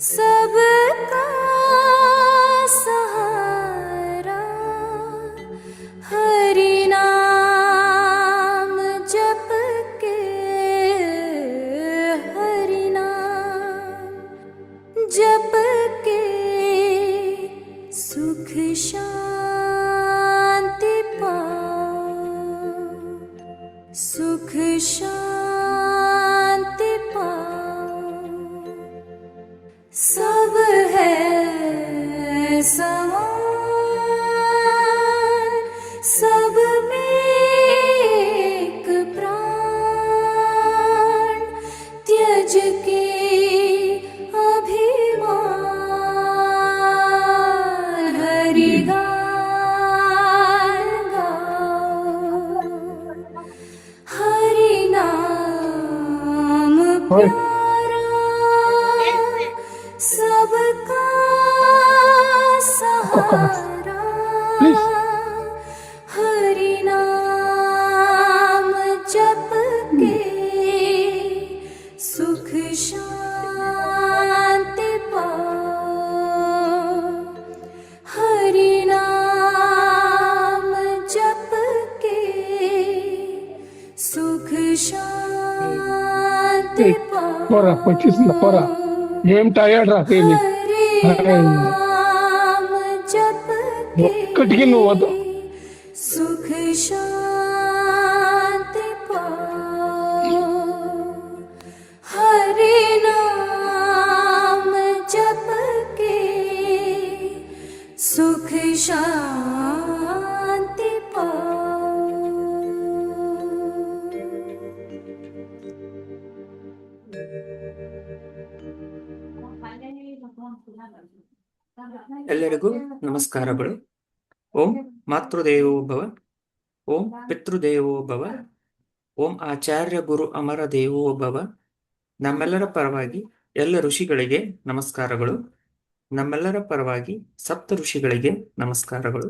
सबका सहारा हरि नाम जप के, हरि नाम जप के सुख शांति पाओ, सुख शांति पाओ। सब है समान, सब में एक प्राण, त्यज के अभिमान, हरि गान गाओ, हरि नाम प्यारा, सबका सहारा हरि नाम जप के सुख शांति पाओ, हरि नाम जप के सुख शांति Pora, počistila, pora. Jem tired రా సేమి. ఒక్కటికి నువ్వు వద్దు. सुख शांति पाओ, हरि नाम जप के सुख शांति पाओ। ಎಲ್ಲರಿಗೂ ನಮಸ್ಕಾರಗಳು. ಓಂ ಮಾತೃದೇವೋ ಭವ, ಓಂ ಪಿತೃದೇವೋ ಭವ, ಓಂ ಆಚಾರ್ಯ ಗುರು ಅಮರ ದೇವೋ ಭವ. ನಮ್ಮೆಲ್ಲರ ಪರವಾಗಿ ಎಲ್ಲ ಋಷಿಗಳಿಗೆ ನಮಸ್ಕಾರಗಳು. ನಮ್ಮೆಲ್ಲರ ಪರವಾಗಿ ಸಪ್ತ ಋಷಿಗಳಿಗೆ ನಮಸ್ಕಾರಗಳು.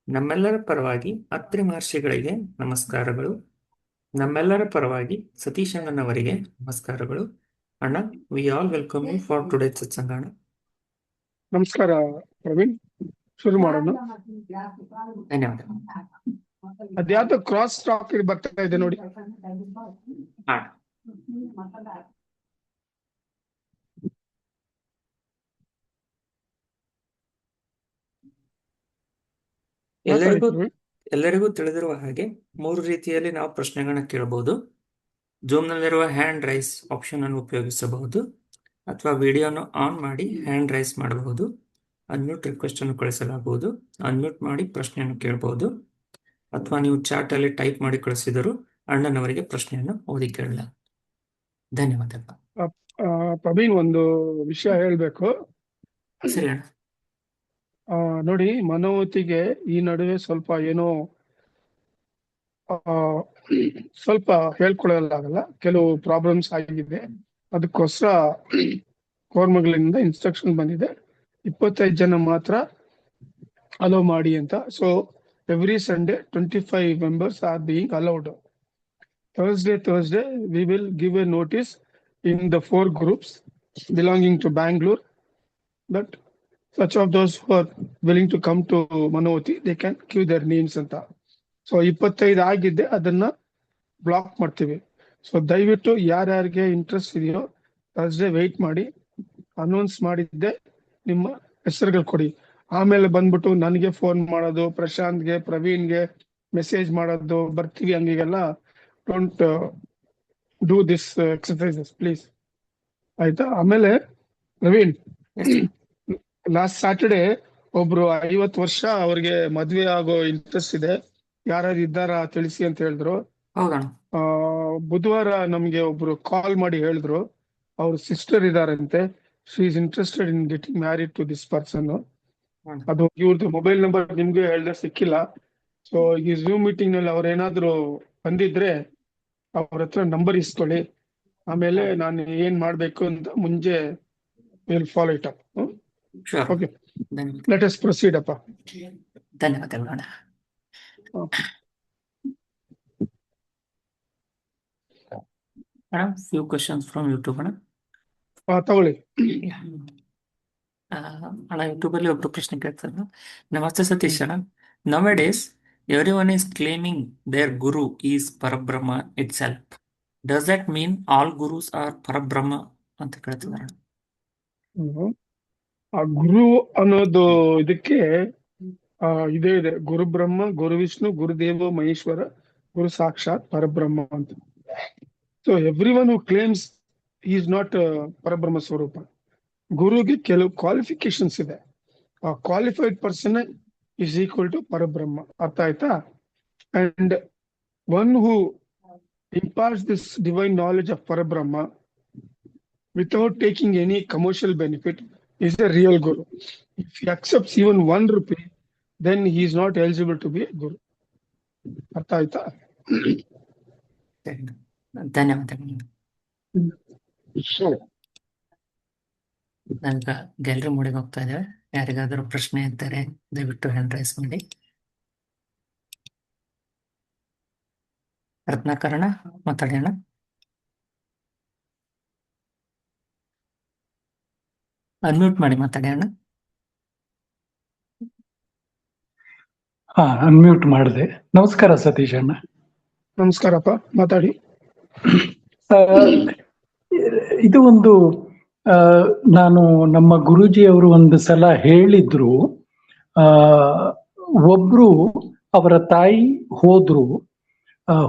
ನಮ್ಮೆಲ್ಲರ ಪರವಾಗಿ ಅತ್ರಿ ಮಹರ್ಷಿಗಳಿಗೆ ನಮಸ್ಕಾರಗಳು. ನಮ್ಮೆಲ್ಲರ ಪರವಾಗಿ ಸತೀಶ್ ಅಣ್ಣನವರಿಗೆ ನಮಸ್ಕಾರಗಳು. ಅಣ್ಣ, we all welcome you for today satsang. ನಮಸ್ಕಾರ ಪ್ರವೀಣ್, ಶುರು ಮಾಡೋಣ. ಧನ್ಯವಾದ. ಅದ್ಯಾವ್ದು ಕ್ರಾಸ್ ಟಾಕ್ ಬರ್ತಾ ಇದೆ ನೋಡಿ. ಎಲ್ಲರಿಗೂ ತಿಳಿದಿರುವ ಹಾಗೆ 3 ರೀತಿಯಲ್ಲಿ ನಾವು ಪ್ರಶ್ನೆಗಳನ್ನ ಕೇಳಬಹುದು. ಜೂಮ್ ನಲ್ಲಿರುವ ಹ್ಯಾಂಡ್ ರೈಸ್ ಆಪ್ಷನ್ ಅನ್ನು ಉಪಯೋಗಿಸಬಹುದು, ಅಥವಾ ವಿಡಿಯೋನು ಆನ್ ಮಾಡಿ ಹ್ಯಾಂಡ್ ರೈಸ್ ಮಾಡಬಹುದು. ಅನ್ಮ್ಯೂಟ್ ರಿಕ್ವೆಸ್ಟ್ ಅನ್ನು ಕಳಿಸಲಾಗುವುದು. ಅನ್ಮ್ಯೂಟ್ ಮಾಡಿ ಪ್ರಶ್ನೆಯನ್ನು ಕೇಳಬಹುದು, ಅಥವಾ ನೀವು ಚಾಟ್ ಅಲ್ಲಿ ಟೈಪ್ ಮಾಡಿ ಕಳಿಸಿದರೂ ಅಣ್ಣನವರಿಗೆ ಪ್ರಶ್ನೆಯನ್ನು ಓದಿ ಕೇಳಲ್ಲ. ಧನ್ಯವಾದಗಳು. ಪ್ರವೀಣ್, ಒಂದು ವಿಷಯ ಹೇಳ್ಬೇಕು. ಸರಿ ಅಣ್ಣ. ನೋಡಿ, ಮನೋವತಿಗೆ ಈ ನಡುವೆ ಸ್ವಲ್ಪ ಏನೋ ಸ್ವಲ್ಪ ಹೇಳ್ಕೊಳ್ಳಲಾಗಲ್ಲ, ಕೆಲವು ಪ್ರಾಬ್ಲಮ್ಸ್ ಆಗಿದೆ. ಅದಕ್ಕೋಸ್ಕರ ಕೋರ್ಮಗಳಿಂದ ಇನ್ಸ್ಟ್ರಕ್ಷನ್ ಬಂದಿದೆ, 25 ಜನ ಮಾತ್ರ ಅಲೋ ಮಾಡಿ ಅಂತ. So every Sunday 25 members are being allowed. Thursday we will give a notice in the 4 groups belonging to Bangalore that such of those who are willing to come to Manavati, they can give their names ಅಂತ. So 25 ಆಗಿದ್ದೆ, ಅದನ್ನ block ಮಾಡ್ತೀವಿ. So ದಯವಿಟ್ಟು ಯಾರ್ಯಾರಿಗೆ interest ಇದೆಯೋ Thursday weight ಮಾಡಿ. Announce ಮಾಡಿದ್ದೆ ನಿಮ್ಮ ಹೆಸರುಗಳು ಕೊಡಿ. ಆಮೇಲೆ ಬಂದ್ಬಿಟ್ಟು ನನಗೆ ಫೋನ್ ಮಾಡೋದು, ಪ್ರಶಾಂತ್ಗೆ, ಪ್ರವೀಣ್ಗೆ ಮೆಸೇಜ್ ಮಾಡೋದು, ಬರ್ತೀವಿ ಹಂಗಿಗೆಲ್ಲ don't do this exercises please, ಆಯ್ತಾ? ಆಮೇಲೆ ಪ್ರವೀಣ್, ಲಾಸ್ಟ್ ಸ್ಯಾಟರ್ಡೆ ಒಬ್ರು 50 ವರ್ಷ ಅವ್ರಿಗೆ ಮದ್ವೆ ಆಗೋ ಇಂಟ್ರೆಸ್ಟ್ ಇದೆ, ಯಾರು ಇದ್ದಾರ ತಿಳಿಸಿ ಅಂತ ಹೇಳಿದ್ರು. ಬುಧವಾರ ನಮ್ಗೆ ಒಬ್ರು ಕಾಲ್ ಮಾಡಿ ಹೇಳಿದ್ರು ಅವ್ರ ಸಿಸ್ಟರ್ ಇದಾರಂತೆ, she is interested in getting married to this person. ಅದು ಇವ್ರದ್ದು ಮೊಬೈಲ್ ನಂಬರ್ ನಿಮ್ಗೆ ಹೇಳ್ದೆ ಸಿಕ್ಕಿಲ್ಲ. ಸೊ ಈ ಝೂಮ್ ಮೀಟಿಂಗ್ ನಲ್ಲಿ ಅವ್ರೇನಾದ್ರು ಬಂದಿದ್ರೆ ಅವ್ರ ಹತ್ರ ನಂಬರ್ ಇಸ್ಕೊಳ್ಳಿ. ಆಮೇಲೆ ನಾನು ಏನ್ ಮಾಡ್ಬೇಕು ಅಂತ ಮುಂಚೆ will follow it up. Okay, let us proceed ಅಪ್ಪ. ಧನ್ಯವಾದಗಳು. Few questions from YouTube. ತಗೊಳ್ಳಿ. ಅಣ್ಣ ಯೂಟ್ಯೂಬಲ್ಲಿ ಒಬ್ರು ಪ್ರಶ್ನೆ ಕೇಳ್ತಾರೆ. ನಮಸ್ತೆ ಸತೀಶ್ ಅಣ್ಣ. Nowadays everyone is claiming their guru is Parabrahma itself. Does that mean all gurus are Parabrahma ಅಂತ ಕೇಳ್ತಿದ್ದಾರೆ. ಹ್ಮ್. ಆ ಗುರು ಅನ್ನೋದು ಇದಕ್ಕೆ ಇದೇ ಇದೆ, ಗುರು ಬ್ರಹ್ಮ, ಗುರು ವಿಷ್ಣು, ಗುರುದೇವ ಮಹೇಶ್ವರ, ಗುರು ಸಾಕ್ಷಾತ್ ಪರಬ್ರಹ್ಮ ಅಂತ. So everyone who claims is not Parabrahma swaroopa. ಗುರುಗೆ ಕೆಲವು ಕ್ವಾಲಿಫಿಕೇಶನ್ಸ್ ಇದೆ. ಆ qualified person is equal to Parabrahma. ಅರ್ಥ ಆಯ್ತಾ? And one who imparts this divine knowledge of Parabrahma without taking any commercial benefit is a real guru. If he accepts even 1 rupee, then he is not eligible to be a guru. ಅರ್ಥ ಆಯ್ತಾ? ಧನ್ಯವಾದಗಳು. ನಾವೀಗ gallery ಮೋಡಿಗೆ ಹೋಗ್ತಾ ಇದ್ದೇವೆ. ಯಾರಿಗಾದರೂ ಪ್ರಶ್ನೆ ಇದ್ದರೆ ದಯವಿಟ್ಟು ಹ್ಯಾಂಡ್ ರೈಸ್ ಮಾಡಿ. ರತ್ನಾಕರಣ ಮಾತಾಡೋಣ. ಅನ್ಮ್ಯೂಟ್ ಮಾಡಿ ಮಾತಾಡೋಣ. ಅನ್ಮ್ಯೂಟ್ ಮಾಡಿದೆ. ನಮಸ್ಕಾರ ಸತೀಶ್ ಅಣ್ಣ. ನಮಸ್ಕಾರಪ್ಪ, ಮಾತಾಡಿ. ಇದು ಒಂದು ನಾನು ನಮ್ಮ ಗುರೂಜಿ ಅವರು ಒಂದು ಸಲ ಹೇಳಿದ್ರು, ಒಬ್ರು ಅವರ ತಾಯಿ ಹೋದ್ರು,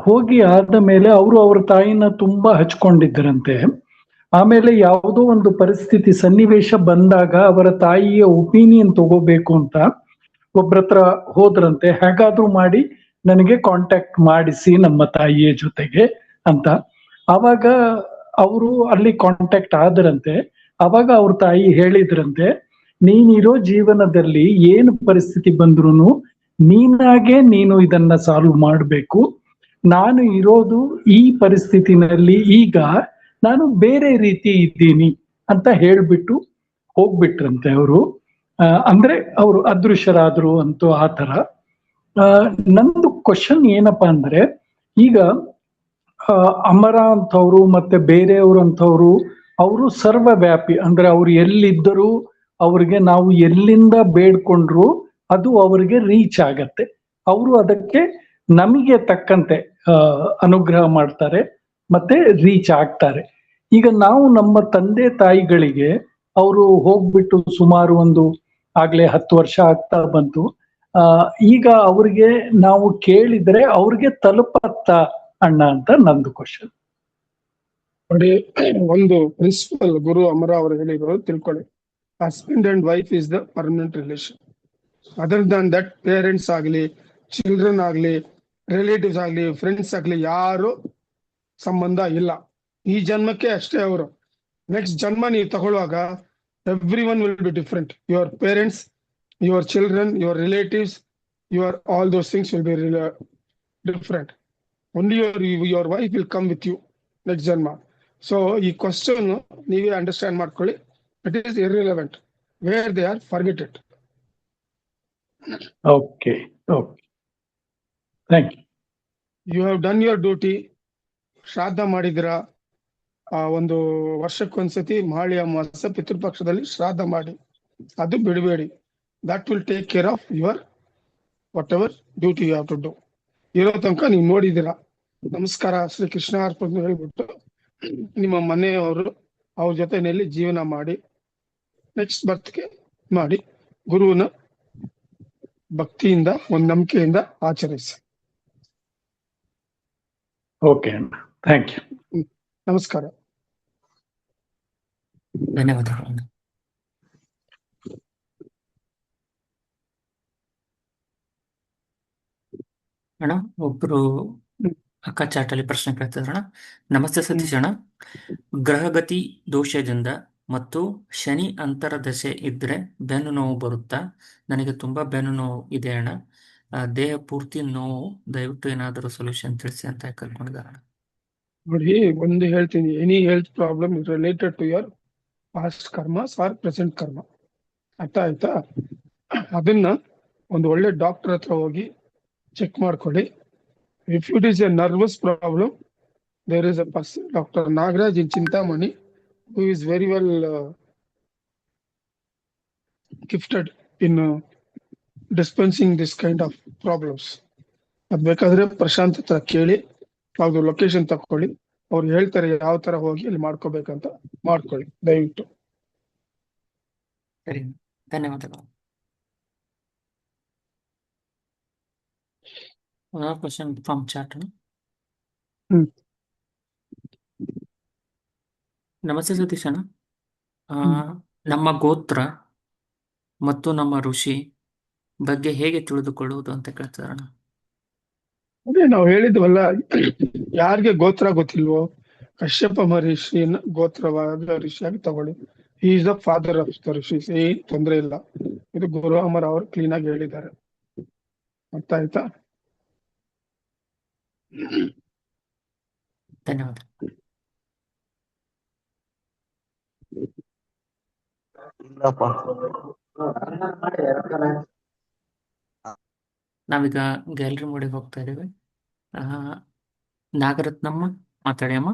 ಹೋಗಿ ಆದ ಮೇಲೆ ಅವರು ಅವ್ರ ತಾಯಿನ ತುಂಬಾ ಹಚ್ಕೊಂಡಿದ್ದರಂತೆ. ಆಮೇಲೆ ಯಾವುದೋ ಒಂದು ಪರಿಸ್ಥಿತಿ ಸನ್ನಿವೇಶ ಬಂದಾಗ ಅವರ ತಾಯಿಯ ಒಪಿನಿಯನ್ ತಗೋಬೇಕು ಅಂತ ಒಬ್ರತ್ರ ಹೋದ್ರಂತೆ. ಹೇಗಾದ್ರೂ ಮಾಡಿ ನನಗೆ ಕಾಂಟ್ಯಾಕ್ಟ್ ಮಾಡಿಸಿ ನಮ್ಮ ತಾಯಿಯ ಜೊತೆಗೆ ಅಂತ. ಆವಾಗ ಅವರು ಅಲ್ಲಿ ಕಾಂಟ್ಯಾಕ್ಟ್ ಆದ್ರಂತೆ. ಅವಾಗ ಅವ್ರ ತಾಯಿ ಹೇಳಿದ್ರಂತೆ, ನೀನಿರೋ ಜೀವನದಲ್ಲಿ ಏನು ಪರಿಸ್ಥಿತಿ ಬಂದ್ರು ನೀನಾಗೆ ನೀನು ಇದನ್ನ ಸಾಲ್ವ್ ಮಾಡ್ಬೇಕು. ನಾನು ಇರೋದು ಈ ಪರಿಸ್ಥಿತಿನಲ್ಲಿ, ಈಗ ನಾನು ಬೇರೆ ರೀತಿ ಇದ್ದೀನಿ ಅಂತ ಹೇಳ್ಬಿಟ್ಟು ಹೋಗ್ಬಿಟ್ರಂತೆ ಅವರು. ಅಂದ್ರೆ ಅವರು ಅದೃಶ್ಯರಾದ್ರು ಅಂತೂ ಆ ತರ. ನಂದು ಕ್ವಶನ್ ಏನಪ್ಪಾ ಅಂದ್ರೆ, ಈಗ ಅಮರ ಅಂತವ್ರು ಮತ್ತೆ ಬೇರೆಯವರು ಅಂತವ್ರು ಅವರು ಸರ್ವವ್ಯಾಪಿ, ಅಂದ್ರೆ ಅವ್ರು ಎಲ್ಲಿದ್ದರೂ ಅವ್ರಿಗೆ ನಾವು ಎಲ್ಲಿಂದ ಬೇಡ್ಕೊಂಡ್ರು ಅದು ಅವ್ರಿಗೆ ರೀಚ್ ಆಗತ್ತೆ. ಅವರು ಅದಕ್ಕೆ ನಮಗೆ ತಕ್ಕಂತೆ ಅನುಗ್ರಹ ಮಾಡ್ತಾರೆ ಮತ್ತೆ ರೀಚ್ ಆಗ್ತಾರೆ. ಈಗ ನಾವು ನಮ್ಮ ತಂದೆ ತಾಯಿಗಳಿಗೆ ಅವರು ಹೋಗ್ಬಿಟ್ಟು ಸುಮಾರು ಒಂದು ಆಗ್ಲೇ 10 ವರ್ಷ ಆಗ್ತಾ ಬಂತು. ಈಗ ಅವ್ರಿಗೆ ನಾವು ಕೇಳಿದ್ರೆ ಅವ್ರಿಗೆ ತಲುಪತ್ತ ಅಣ್ಣ ಅಂತ ನಂದು ಕ್ವಶನ್. ನೋಡಿ, ಒಂದು ಪ್ರಿನ್ಸಿಪಲ್ ಗುರು ಅಮರ ಅವರು ಹೇಳಿರೋದು ತಿಳ್ಕೊಳ್ಳಿ. Husband and wife is the permanent relation. Other than that parents ಆಗ್ಲಿ, ಚಿಲ್ಡ್ರನ್ ಆಗ್ಲಿ, ರಿಲೇಟಿವ್ಸ್ ಆಗ್ಲಿ, ಫ್ರೆಂಡ್ಸ್ ಆಗ್ಲಿ, ಯಾರು ಸಂಬಂಧ ಇಲ್ಲ. ಈ ಜನ್ಮಕ್ಕೆ ಅಷ್ಟೇ ಅವರು. ನೆಕ್ಸ್ಟ್ ಜನ್ಮ ನೀವು ತಗೊಳ್ಳುವಾಗ everyone will be different. Your parents, your children, your relatives, your all those things will be different. Only your wife will come with you next janma. So ಈ ಕ್ವಶನ್ ನೀವೇ ಅಂಡರ್ಸ್ಟ್ಯಾಂಡ್ ಮಾಡ್ಕೊಳ್ಳಿ. It is irrelevant. Where they are, forget it. Okay, okay, thank you. You have done your duty. ಶ್ರಾದ್ದ ಮಾಡಿದಿರ, ಒಂದು ವರ್ಷಕ್ಕೊಂದ್ಸತಿ ಮಾಳಿ ಅಮಾವಾಸ್ಯೆ ಪಿತೃಪಕ್ಷದಲ್ಲಿ ಶ್ರಾದ್ದ ಮಾಡಿ, ಅದು ಬಿಡಬೇಡಿ. That will take care of your whatever duty you have to do. ಇರೋ ತನಕ ನೀವು ನೋಡಿದಿರ. ನಮಸ್ಕಾರ, ಶ್ರೀ ಕೃಷ್ಣ ಅರ್ಪಣೆ ಹೇಳ್ಬಿಟ್ಟು ನಿಮ್ಮ ಮನೆಯವರು ಅವ್ರ ಜೊತೆಯಲ್ಲಿ ಜೀವನ ಮಾಡಿ ನೆಕ್ಸ್ಟ್ ಬರ್ತ್ಗೆ ಮಾಡಿ ಗುರುವಿನ ಭಕ್ತಿಯಿಂದ, ಒಂದು ನಂಬಿಕೆಯಿಂದ ಆಚರಿಸಿ. ಓಕೆ ಅಣ್ಣ, ಥ್ಯಾಂಕ್ ಯು. ನಮಸ್ಕಾರ. ಧನ್ಯವಾದಗಳು. ಅಣ್ಣ ಒಬ್ರು ಅಕ್ಕ ಚಾಟಲ್ಲಿ ಪ್ರಶ್ನೆ ಕೇಳ್ತಿದ್ರಣ್ಣ. ನಮಸ್ತೆ ಸತೀಶ್ ಅಣ್ಣ. ಗ್ರಹಗತಿ ದೋಷದಿಂದ ಮತ್ತು ಶನಿ ಅಂತರ ದಶೆ ಇದ್ರೆ ಬೆನ್ನು ನೋವು ಬರುತ್ತಾ? ನನಗೆ ತುಂಬಾ ಬೆನ್ನು ನೋವು ಇದೆ ಅಣ್ಣ. ದೇಹ ಪೂರ್ತಿ ನೋವು. ದಯವಿಟ್ಟು ಏನಾದರೂ ಸೊಲ್ಯೂಷನ್ ತಿಳಿಸಿ ಅಂತ ಕೇಳ್ಕೊಂಡಿದ್ದಾರೆ. ನೋಡಿ, ಒಂದು ಹೇಳ್ತೀನಿ, any health problem is related to your past karmas or present karma. ಅರ್ಥ ಆಯ್ತಾ? ಅದನ್ನ ಒಂದು ಒಳ್ಳೆ ಡಾಕ್ಟರ್ ಹತ್ರ ಹೋಗಿ ಚೆಕ್ ಮಾಡ್ಕೊಳ್ಳಿ. If it is a nervous problem, there is a person, doctor Nagaraj in Chintamani, who is very well gifted in dispensing this kind of problems. ಅದ್ ಬೇಕಾದ್ರೆ ಪ್ರಶಾಂತ್ ಹತ್ರ ಕೇಳಿ ಅವ್ರದ್ದು ಲೊಕೇಶನ್ ತಕೊಳ್ಳಿ, ಅವ್ರು ಹೇಳ್ತಾರೆ ಯಾವ ತರ ಹೋಗಿ ಅಲ್ಲಿ ಮಾಡ್ಕೋಬೇಕಂತ ಮಾಡ್ಕೊಳ್ಳಿ ದಯವಿಟ್ಟು. ಸರಿ, ಧನ್ಯವಾದಗಳು. Question from chat. ಹ್ಮ್. ನಮಸ್ತೆ ಸತೀಶ್ ಅಣ್ಣ. ಹ್ಮ್. ನಮ್ಮ ಗೋತ್ರ ಮತ್ತು ನಮ್ಮ ಋಷಿ ಬಗ್ಗೆ ಹೇಗೆ ತಿಳಿದುಕೊಳ್ಳುವುದು ಅಂತ ಕೇಳ್ತಾರಣ್ಣ. ಅದೇ ನಾವು ಹೇಳಿದ್ವಲ್ಲ, ಯಾರಿಗೆ ಗೋತ್ರ ಗೊತ್ತಿಲ್ವೋ ಕಶ್ಯಪ ಮಹರ್ಷಿಯನ್ನ ಗೋತ್ರವಾದ ಋಷಿಯಾಗಿ ತಗೊಳ್ಳಿ. He is the father of the rishis. ಏನ್ ತೊಂದರೆ ಇಲ್ಲ, ಇದು ಗುರು ಅಮರ್ ಅವರು ಕ್ಲೀನ್ ಆಗಿ ಹೇಳಿದ್ದಾರೆ. ಅರ್ಥ ಆಯ್ತಾ? ಧನ್ಯವಾದ. ನಾವೀಗ ಗ್ಯಾಲರಿ ಮೋಡಿಗೆ ಹೋಗ್ತಾ ಇದ್ದೇವೆ. ನಾಗರತ್ನಮ್ಮ ಮಾತಾಡಿ ಅಮ್ಮ.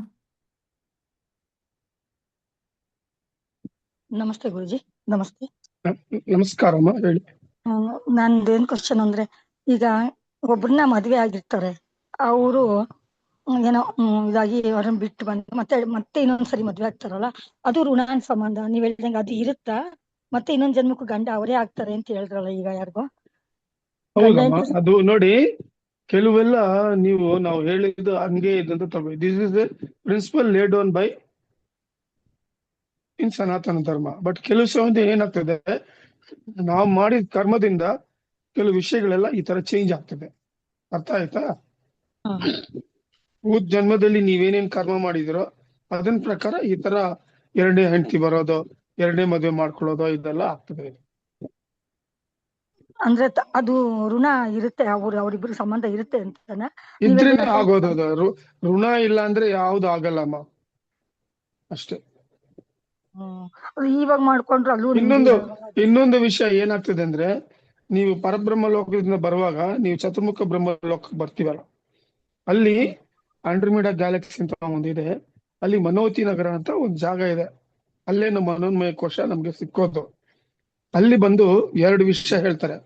ನಮಸ್ತೆ ಗುರುಜಿ. ನಮಸ್ತೆ. ನಮಸ್ಕಾರಮ್ಮ, ಹೇಳಿ. ನಂದೇನ್ ಕ್ವಶನ್ ಅಂದ್ರೆ, ಈಗ ಒಬ್ರನ್ನ ಮದ್ವೆ ಆಗಿರ್ತಾರೆ, ಅವರು ಏನೋ ಇದಾಗಿ ಅವ್ರನ್ನ ಬಿಟ್ಟು ಬಂದು ಮತ್ತೆ ಇನ್ನೊಂದ್ಸರಿ ಮದ್ವೆ ಆಗ್ತಾರಲ್ಲ, ಅದು ಋಣಾನ್ ಸಂಬಂಧ ನೀವ್ ಹೇಳ್ದಂಗೆ ಅದು ಇರುತ್ತಾ? ಮತ್ತೆ ಇನ್ನೊಂದ್ ಜನ್ಮಕ್ಕೂ ಗಂಡ ಅವರೇ ಆಗ್ತಾರೆ ಅಂತ ಹೇಳಿದ್ರಲ್ಲ ಈಗ ಯಾರಿಗೋ. ಹೌದಮ್ಮ, ಅದು ನೋಡಿ, ಕೆಲವೆಲ್ಲ ನಾವು ಹೇಳಿದ್ದು ಹಂಗೆ ಇದಂತ ತಗೋ. This is principle laid on by in Sanatana Dharma. But ಕೆಲವು ಸಮಯ ಏನಾಗ್ತದೆ, ನಾವು ಮಾಡಿದ ಕರ್ಮದಿಂದ ಕೆಲವು ವಿಷಯಗಳೆಲ್ಲ ಈ ತರ ಚೇಂಜ್ ಆಗ್ತದೆ. ಅರ್ಥ ಆಯ್ತಾ? ಭೂತ್ ಜನ್ಮದಲ್ಲಿ ನೀವೇನೇನ್ ಕರ್ಮ ಮಾಡಿದಿರೋ ಅದನ್ ಪ್ರಕಾರ ಈ ತರ ಎರಡನೇ ಹೆಂಡತಿ ಬರೋದು, ಎರಡನೇ ಮದುವೆ ಮಾಡ್ಕೊಳ್ಳೋದು, ಇದೆಲ್ಲ ಆಗ್ತದೆ. ಅಂದ್ರೆ ಅದು ಋಣ ಇರುತ್ತೆ, ಅವ್ರಿಬ್ರು ಸಂಬಂಧ ಇರುತ್ತೆ ಅಂತಾನೆ ಇದ್ರೇನೆ ಆಗೋದು. ಅದು ಋಣ ಇಲ್ಲ ಅಂದ್ರೆ ಯಾವ್ದು ಆಗಲ್ಲಮ್ಮ, ಅಷ್ಟೇ. ಇವಾಗ ಮಾಡ್ಕೊಂಡ್ರು ಅಲ್ಲೂ ಇನ್ನೊಂದು ವಿಷಯ ಏನಾಗ್ತದೆ ಅಂದ್ರೆ, ನೀವು ಪರಬ್ರಹ್ಮ ಲೋಕದಿಂದ ಬರುವಾಗ ನೀವು ಚತುರ್ಮುಖ ಬ್ರಹ್ಮ ಲೋಕಕ್ಕೆ ಬರ್ತೀವಲ್ಲ, ಅಲ್ಲಿ ಆಂಡ್ರೋಮೇಡಾ ಗ್ಯಾಲಕ್ಸಿ ಅಂತ ಒಂದಿದೆ. ಅಲ್ಲಿ ಮನೋತಿ ನಗರ ಅಂತ ಒಂದು ಜಾಗ ಇದೆ. ಅಲ್ಲೇ ನಮ್ಮ ಮನೋನ್ಮಯ ಕೋಶ ನಮ್ಗೆ ಸಿಕ್ಕೋದು. ಅಲ್ಲಿ ಬಂದು ಎರಡು ವಿಷಯ ಹೇಳ್ತಾರೆ.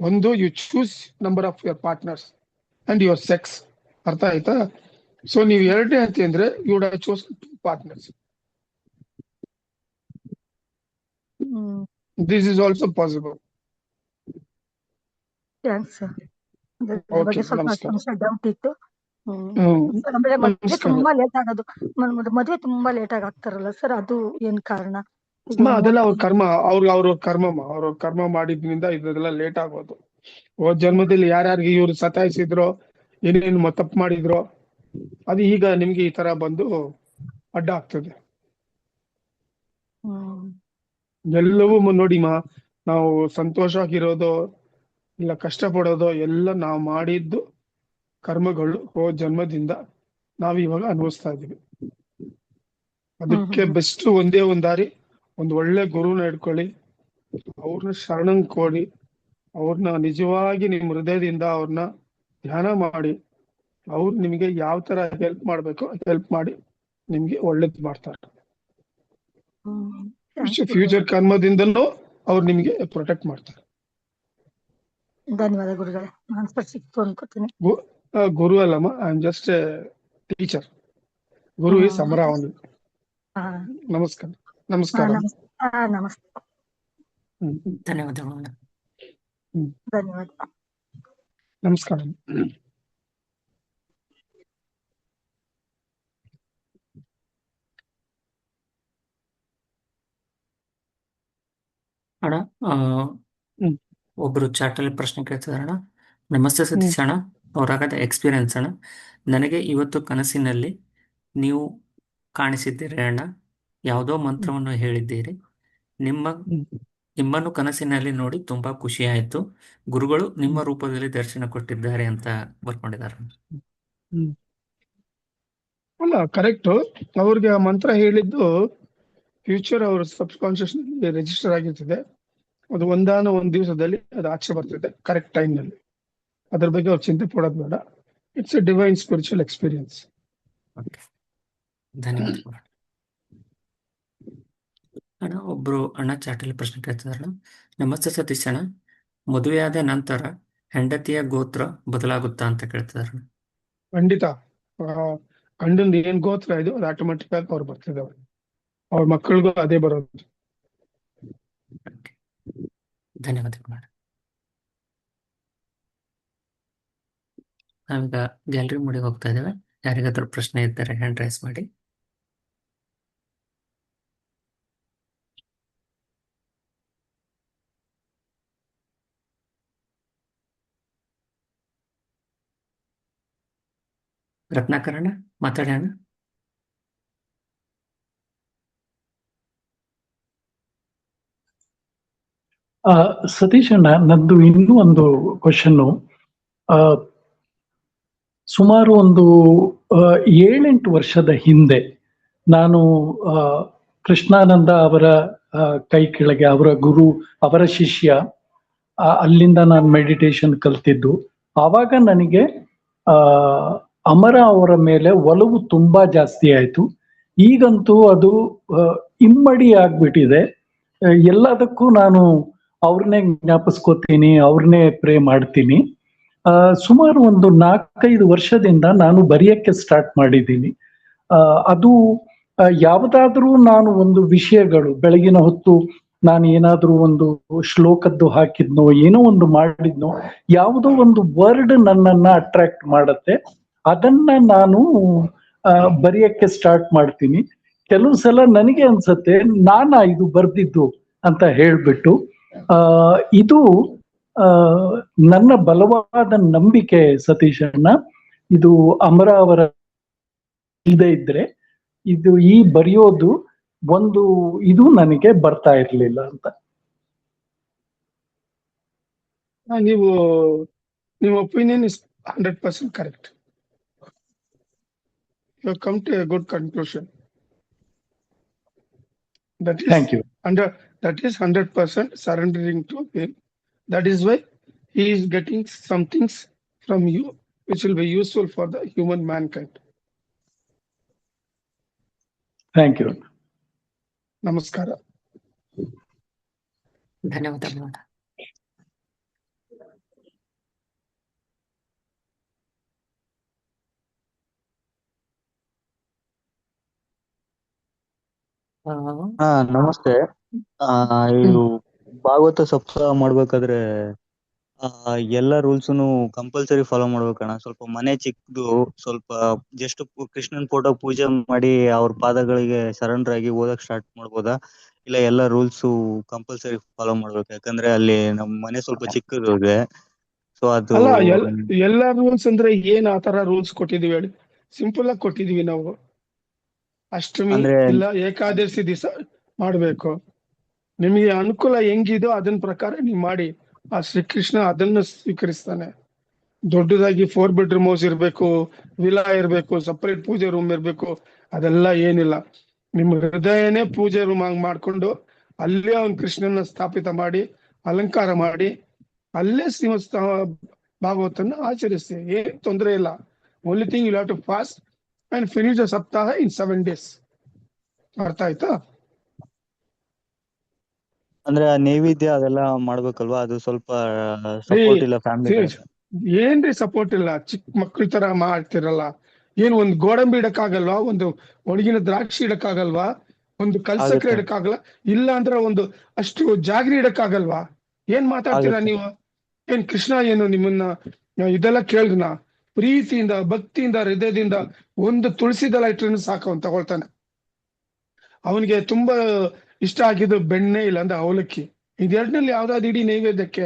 ಒಂದು, you choose number of your partners and your sex. ಅರ್ಥ ಆಯ್ತಾ? ಸೊ ನೀವು ಎರಡನೇ ಹಂತಿ ಅಂದ್ರೆ you would have chosen 2 partners. This is also possible. Thanks. Okay, ಸ್ವಲ್ಪ ಡೌಟ್ ಇತ್ತು. ನಮಸ್ಕಾರ. ತುಂಬಾ ಲೇಟ್ ಆಗೋದು, ಮದುವೆ ತುಂಬಾ ಲೇಟ್ ಆಗಿ ಆಗ್ತಾರಲ್ಲ ಸರ್, ಅದು ಏನ್ ಕಾರಣ? ಅದೆಲ್ಲ ಅವ್ರ ಕರ್ಮ, ಅವ್ರ ಕರ್ಮ ಮಾಡಿದ್ರಿಂದ ಇದೆಲ್ಲ ಲೇಟ್ ಆಗೋದು. ಹೋದ ಜನ್ಮದಲ್ಲಿ ಯಾರ್ಯಾರಿಗೆ ಇವ್ರು ಸತಾಯಿಸಿದ್ರು, ಏನೇನು ತಪ್ಪು ಮಾಡಿದ್ರು, ಅದು ಈಗ ನಿಮ್ಗೆ ಈ ತರ ಬಂದು ಅಡ್ಡ ಆಗ್ತದೆ. ಎಲ್ಲವೂ ನೋಡಿಮ್ಮ, ನಾವು ಸಂತೋಷವಾಗಿರೋದು ಇಲ್ಲ ಕಷ್ಟ ಪಡೋದು ಎಲ್ಲ ನಾವು ಮಾಡಿದ್ದು ಕರ್ಮಗಳು ಹೋದ ಜನ್ಮದಿಂದ ನಾವ್ ಇವಾಗ ಅನುಭವಿಸ್ತಾ ಇದೀವಿ. ಅದಕ್ಕೆ ಬೆಸ್ಟ್ ಒಂದೇ ಒಂದ್ ದಾರಿ, ಒಂದ್ ಒಳ್ಳೆ ಗುರುನ ಹಿಡ್ಕೊಳ್ಳಿ, ಅವ್ರನ್ನ ಶರಣಂಗ್ ಕೊಡಿ, ಅವ್ರನ್ನ ನಿಜವಾಗಿ ನಿಮ್ ಹೃದಯದಿಂದ ಅವ್ರನ್ನ ಧ್ಯಾನ ಮಾಡಿ, ಅವ್ರು ನಿಮ್ಗೆ ಯಾವ ತರ ಹೆಲ್ಪ್ ಮಾಡ್ಬೇಕೋ ಹೆಲ್ಪ್ ಮಾಡಿ ನಿಮ್ಗೆ ಒಳ್ಳೇದ್ ಮಾಡ್ತಾರೆ. ಫ್ಯೂಚರ್ ಕರ್ಮದಿಂದಲೂ ಅವ್ರು ನಿಮ್ಗೆ ಪ್ರೊಟೆಕ್ಟ್ ಮಾಡ್ತಾರೆ. ಧನ್ಯವಾದ ಗುರುಗಳೇ. ಆನ್ಸರ್ ಸಿಕ್ತು ಅನ್ಕೋತೀನಿ. ಗುರು ಅಲ್ಲಮ್ಮ, I am just A teacher. Guru is ಸಮರ ಓನ್ಲಿ. ನಮಸ್ಕಾರ. ನಮಸ್ಕಾರ. ನಮಸ್ತೆ. ಧನ್ಯವಾದಗಳು. ಧನ್ಯವಾದ. ನಮಸ್ಕಾರ. ಅಣ್ಣ, ಒಬ್ರು ಚಾಟ್ ಅಲ್ಲಿ ಪ್ರಶ್ನೆ ಕೇಳ್ತಿದಾರಣ್ಣ. ನಮಸ್ತೆ ಸತೀಶ್ ಅಣ್ಣ, ಅವರಾಗದ ಎಕ್ಸ್ಪೀರಿಯನ್ಸ್ ಅಣ್ಣ. ನನಗೆ ಇವತ್ತು ಕನಸಿನಲ್ಲಿ ನೀವು ಕಾಣಿಸಿದ್ದೀರಿ ಅಣ್ಣ. ಯಾವುದೋ ಮಂತ್ರವನ್ನು ಹೇಳಿದ್ದೀರಿ. ನಿಮ್ಮನ್ನು ಕನಸಿನಲ್ಲಿ ನೋಡಿ ತುಂಬಾ ಖುಷಿ ಆಯ್ತು. ಗುರುಗಳು ನಿಮ್ಮ ರೂಪದಲ್ಲಿ ದರ್ಶನ ಕೊಟ್ಟಿದ್ದಾರೆ ಅಂತ ಬರ್ಕೊಂಡಿದ್ದಾರೆ. ಅಲ್ಲ, ಕರೆಕ್ಟ್. ಅವ್ರಿಗೆ ಆ ಮಂತ್ರ ಹೇಳಿದ್ದು ಫ್ಯೂಚರ್ ಅವ್ರ ಸಬ್ ಕಾನ್ಶಿಯಸ್ ರಿಜಿಸ್ಟರ್ ಆಗಿರ್ತದೆ. ಅದು ಒಂದ್ ದಿವಸದಲ್ಲಿ ಅದು ಆಚೆ ಬರ್ತದೆ ಕರೆಕ್ಟ್ ಟೈಮ್ ನಲ್ಲಿ. ಅದ್ರ ಬಗ್ಗೆ ಅವ್ರು ಚಿಂತೆ ಪಡೋದು ಬೇಡ. It's A divine spiritual experience. ಧನ್ಯವಾದಗಳು. ಅಣ್ಣ ಒಬ್ರು ಅಣ್ಣ ಚಾಟಲ್ಲಿ ಪ್ರಶ್ನೆ ಕೇಳ್ತಿದಾರಣ. ನಮಸ್ತೆ ಸತೀಶ್ ಅಣ್ಣ, ಮದುವೆಯಾದ ನಂತರ ಹೆಂಡತಿಯ ಗೋತ್ರ ಬದಲಾಗುತ್ತಾ ಅಂತ ಕೇಳ್ತಿದಾರಣ. ಖಂಡಿತ. ಗಂಡಂದು ಏನ್ ಗೋತ್ರ ಇದು ಅದು ಆಟೋಮೆಟಿಕ್ ಆಗಿ ಅವ್ರು ಬರ್ತಿದಾವೆ, ಅವ್ರ ಮಕ್ಕಳಿಗೂ ಅದೇ ಬರೋದು. ಧನ್ಯವಾದಗಳು ಅಣ್ಣ. ನಾವೀಗ ಗ್ಯಾಲರಿ ಮೋಡಿಗೆ ಹೋಗ್ತಾ ಇದ್ದೇವೆ. ಯಾರಿಗಾದ್ರೂ ಪ್ರಶ್ನೆ ಇದ್ದರೆ ಹ್ಯಾಂಡ್ ರೈಸ್ ಮಾಡಿ. ರತ್ನಾಕರ್ ಅಣ್ಣ ಮಾತಾಡಿ ಅಣ್ಣ. ಸತೀಶ್ ಅಣ್ಣ, ನಂದು ಇನ್ನೂ ಒಂದು ಕ್ವಶನ್ನು. ಸುಮಾರು ಒಂದು 7-8 ವರ್ಷದ ಹಿಂದೆ ನಾನು ಕೃಷ್ಣಾನಂದ ಅವರ ಕೈ ಕೆಳಗೆ, ಅವರ ಗುರು, ಅವರ ಶಿಷ್ಯ, ಅಲ್ಲಿಂದ ನಾನು ಮೆಡಿಟೇಷನ್ ಕಲ್ತಿದ್ದು. ಆವಾಗ ನನಗೆ ಅಮರ ಅವರ ಮೇಲೆ ಒಲವು ತುಂಬಾ ಜಾಸ್ತಿ ಆಯ್ತು. ಈಗಂತೂ ಅದು ಇಮ್ಮಡಿ ಆಗ್ಬಿಟ್ಟಿದೆ. ಎಲ್ಲದಕ್ಕೂ ನಾನು ಅವ್ರನ್ನೇ ಜ್ಞಾಪಿಸ್ಕೋತೀನಿ, ಅವ್ರನ್ನೇ ಪ್ರೇ ಮಾಡ್ತೀನಿ. ಸುಮಾರು ಒಂದು 4-5 ವರ್ಷದಿಂದ ನಾನು ಬರೆಯಕ್ಕೆ ಸ್ಟಾರ್ಟ್ ಮಾಡಿದ್ದೀನಿ. ಅದು ಯಾವುದಾದ್ರೂ ನಾನು ಒಂದು ವಿಷಯಗಳು ಬೆಳಗಿನ ಹೊತ್ತು ನಾನು ಏನಾದ್ರೂ ಒಂದು ಶ್ಲೋಕದ್ದು ಹಾಕಿದ್ನೋ, ಏನೋ ಒಂದು ಮಾಡಿದ್ನೋ, ಯಾವುದೋ ಒಂದು ವರ್ಡ್ ನನ್ನನ್ನ ಅಟ್ರಾಕ್ಟ್ ಮಾಡತ್ತೆ, ಅದನ್ನ ನಾನು ಬರೆಯಕ್ಕೆ ಸ್ಟಾರ್ಟ್ ಮಾಡ್ತೀನಿ. ಕೆಲವು ಸಲ ನನಗೆ ಅನ್ಸತ್ತೆ ನಾನಾ ಇದು ಬರ್ದಿದ್ದು ಅಂತ ಹೇಳ್ಬಿಟ್ಟು. ಇದು ನನ್ನ ಬಲವಾದ ನಂಬಿಕೆ ಸತೀಶ್ ಅಣ್ಣ. ಇದು ಅಮರ ಅವರ ಇಲ್ಲದೆ ಇದ್ರೆ ಇದು ಈ ಬರೆಯೋದು ಒಂದು ಇದು ನನಗೆ ಬರ್ತಾ ಇರ್ಲಿಲ್ಲ ಅಂತ. ನಿಮ್ಮ opinion is 100% correct. You have come to a good conclusion. Thank you. That is 100% surrendering to him. That is why he is getting some things from you which will be useful for the human mankind. Thank you. ನಮಸ್ಕಾರ. ಧನ್ಯವಾದಗಳು. ನಮಸ್ತೆ. ಇದು ಭಾಗವತ ಸಪ್ತಾಹ ಮಾಡ್ಬೇಕಾದ್ರೆ ಎಲ್ಲ ರೂಲ್ಸ್ನು compulsory follow ಮಾಡ್ಬೇಕಣ್ಣ. ಸ್ವಲ್ಪ ಮನೆ ಚಿಕ್ಕದು, ಸ್ವಲ್ಪ ಜಸ್ಟ್ ಕೃಷ್ಣನ್ ಫೋಟೋ ಪೂಜೆ ಮಾಡಿ ಅವ್ರ ಪಾದಗಳಿಗೆ ಸರೆಂಡರ್ ಆಗಿ ಓದಕ್ ಸ್ಟಾರ್ಟ್ ಮಾಡ್ಬೋದಾ, ಇಲ್ಲ ಎಲ್ಲ ರೂಲ್ಸ್ ಕಂಪಲ್ಸರಿ ಫಾಲೋ ಮಾಡ್ಬೇಕು? ಯಾಕಂದ್ರೆ ಅಲ್ಲಿ ನಮ್ ಮನೆ ಸ್ವಲ್ಪ ಚಿಕ್ಕದು ಇದೆ. ಸೊ ಅದು ಅಲ್ಲ, ಎಲ್ಲ ರೂಲ್ಸ್ ಅಂದ್ರೆ ಏನ್ ಆತರ ರೂಲ್ಸ್ ಕೊಟ್ಟಿದೀವಿ ಹೇಳಿ? ಸಿಂಪಲ್ ಆಗಿ ಕೊಟ್ಟಿದೀವಿ ನಾವು. ಅಷ್ಟಮಿ ಇಲ್ಲ ಏಕಾದಶಿ ದಿವಸ ಮಾಡ್ಬೇಕು. ನಿಮಗೆ ಅನುಕೂಲ ಹೆಂಗಿದೋ ಅದನ್ನ ಪ್ರಕಾರ ನೀವು ಮಾಡಿ. ಆ ಶ್ರೀಕೃಷ್ಣ ಅದನ್ನ ಸ್ವೀಕರಿಸ್ತಾನೆ. ದೊಡ್ಡದಾಗಿ 4 bedroom ಹೌಸ್ ಇರ್ಬೇಕು, ವಿಲಾ ಇರ್ಬೇಕು, ಸಪರೇಟ್ ಪೂಜೆ ರೂಮ್ ಇರ್ಬೇಕು, ಅದೆಲ್ಲ ಏನಿಲ್ಲ. ನಿಮ್ಮ ಹೃದಯನೇ ಪೂಜೆ ರೂಮ್ ಆಗಿ ಮಾಡ್ಕೊಂಡು ಅಲ್ಲೇ ಅವ್ನ ಕೃಷ್ಣನ ಸ್ಥಾಪಿತ ಮಾಡಿ ಅಲಂಕಾರ ಮಾಡಿ ಅಲ್ಲೇ ಶ್ರೀಮತ್ ಭಾಗವತನ ಆಚರಿಸಿ, ಏನ್ ತೊಂದರೆ ಇಲ್ಲ. Only thing you have to fast and finish the saptaha in 7 days. ಅರ್ಥ ಆಯ್ತಾ? ಅಂದ್ರೆ ನೈವೇದ್ಯ ಅದೆಲ್ಲ ಮಾಡ್ಬೇಕಲ್ವಾ? ಅದು ಸ್ವಲ್ಪ ಸಪೋರ್ಟ್ ಇಲ್ಲ ಫ್ಯಾಮಿಲಿ. ಏನ್ರಿ ಸಪೋರ್ಟ್ ಇಲ್ಲ? ಚಿಕ್ಕ ಮಕ್ಳ ತರ ಮಾಡ್ತಿರಲ್ಲ. ಏನ್ ಒಂದ್ ಗೋಡಂಬಿ ಇಡಕ್ಕಾಗಲ್ವಾ? ಒಂದು ಒಣಗಿನ ದ್ರಾಕ್ಷಿ ಇಡಕ್ಕಾಗಲ್ವಾ? ಒಂದು ಕಲ್ಸಕ್ರೆ ಇಡಕ್ಕಾಗಲ್ಲ? ಇಲ್ಲ ಅಂದ್ರೆ ಒಂದು ಅಷ್ಟು ಜಾಗ್ರಿ ಇಡಕ್ಕಾಗಲ್ವಾ? ಏನ್ ಮಾತಾಡ್ತೀರಾ ನೀವು? ಏನ್ ಕೃಷ್ಣ ಏನು ನಿಮ್ಮನ್ನ ಇದೆಲ್ಲ ಕೇಳಿದ್ನ? ಪ್ರೀತಿಯಿಂದ ಭಕ್ತಿಯಿಂದ ಹೃದಯದಿಂದ ಒಂದು ತುಳಸಿ ದಳ ಇಟ್ಟರೆ ಸಾಕು ಅವ್ನು ತಗೊಳ್ತಾನೆ. ಅವನಿಗೆ ತುಂಬಾ ಇಷ್ಟ ಆಗಿದ್ದು ಬೆಣ್ಣೆ, ಇಲ್ಲ ಅಂದ್ರೆ ಅವಲಕ್ಕಿ. ಇದೆರಡನಲ್ಲಿ ಯಾವ್ದಾದ್ರು ಇಡೀ ನೈವೇದ್ಯಕ್ಕೆ.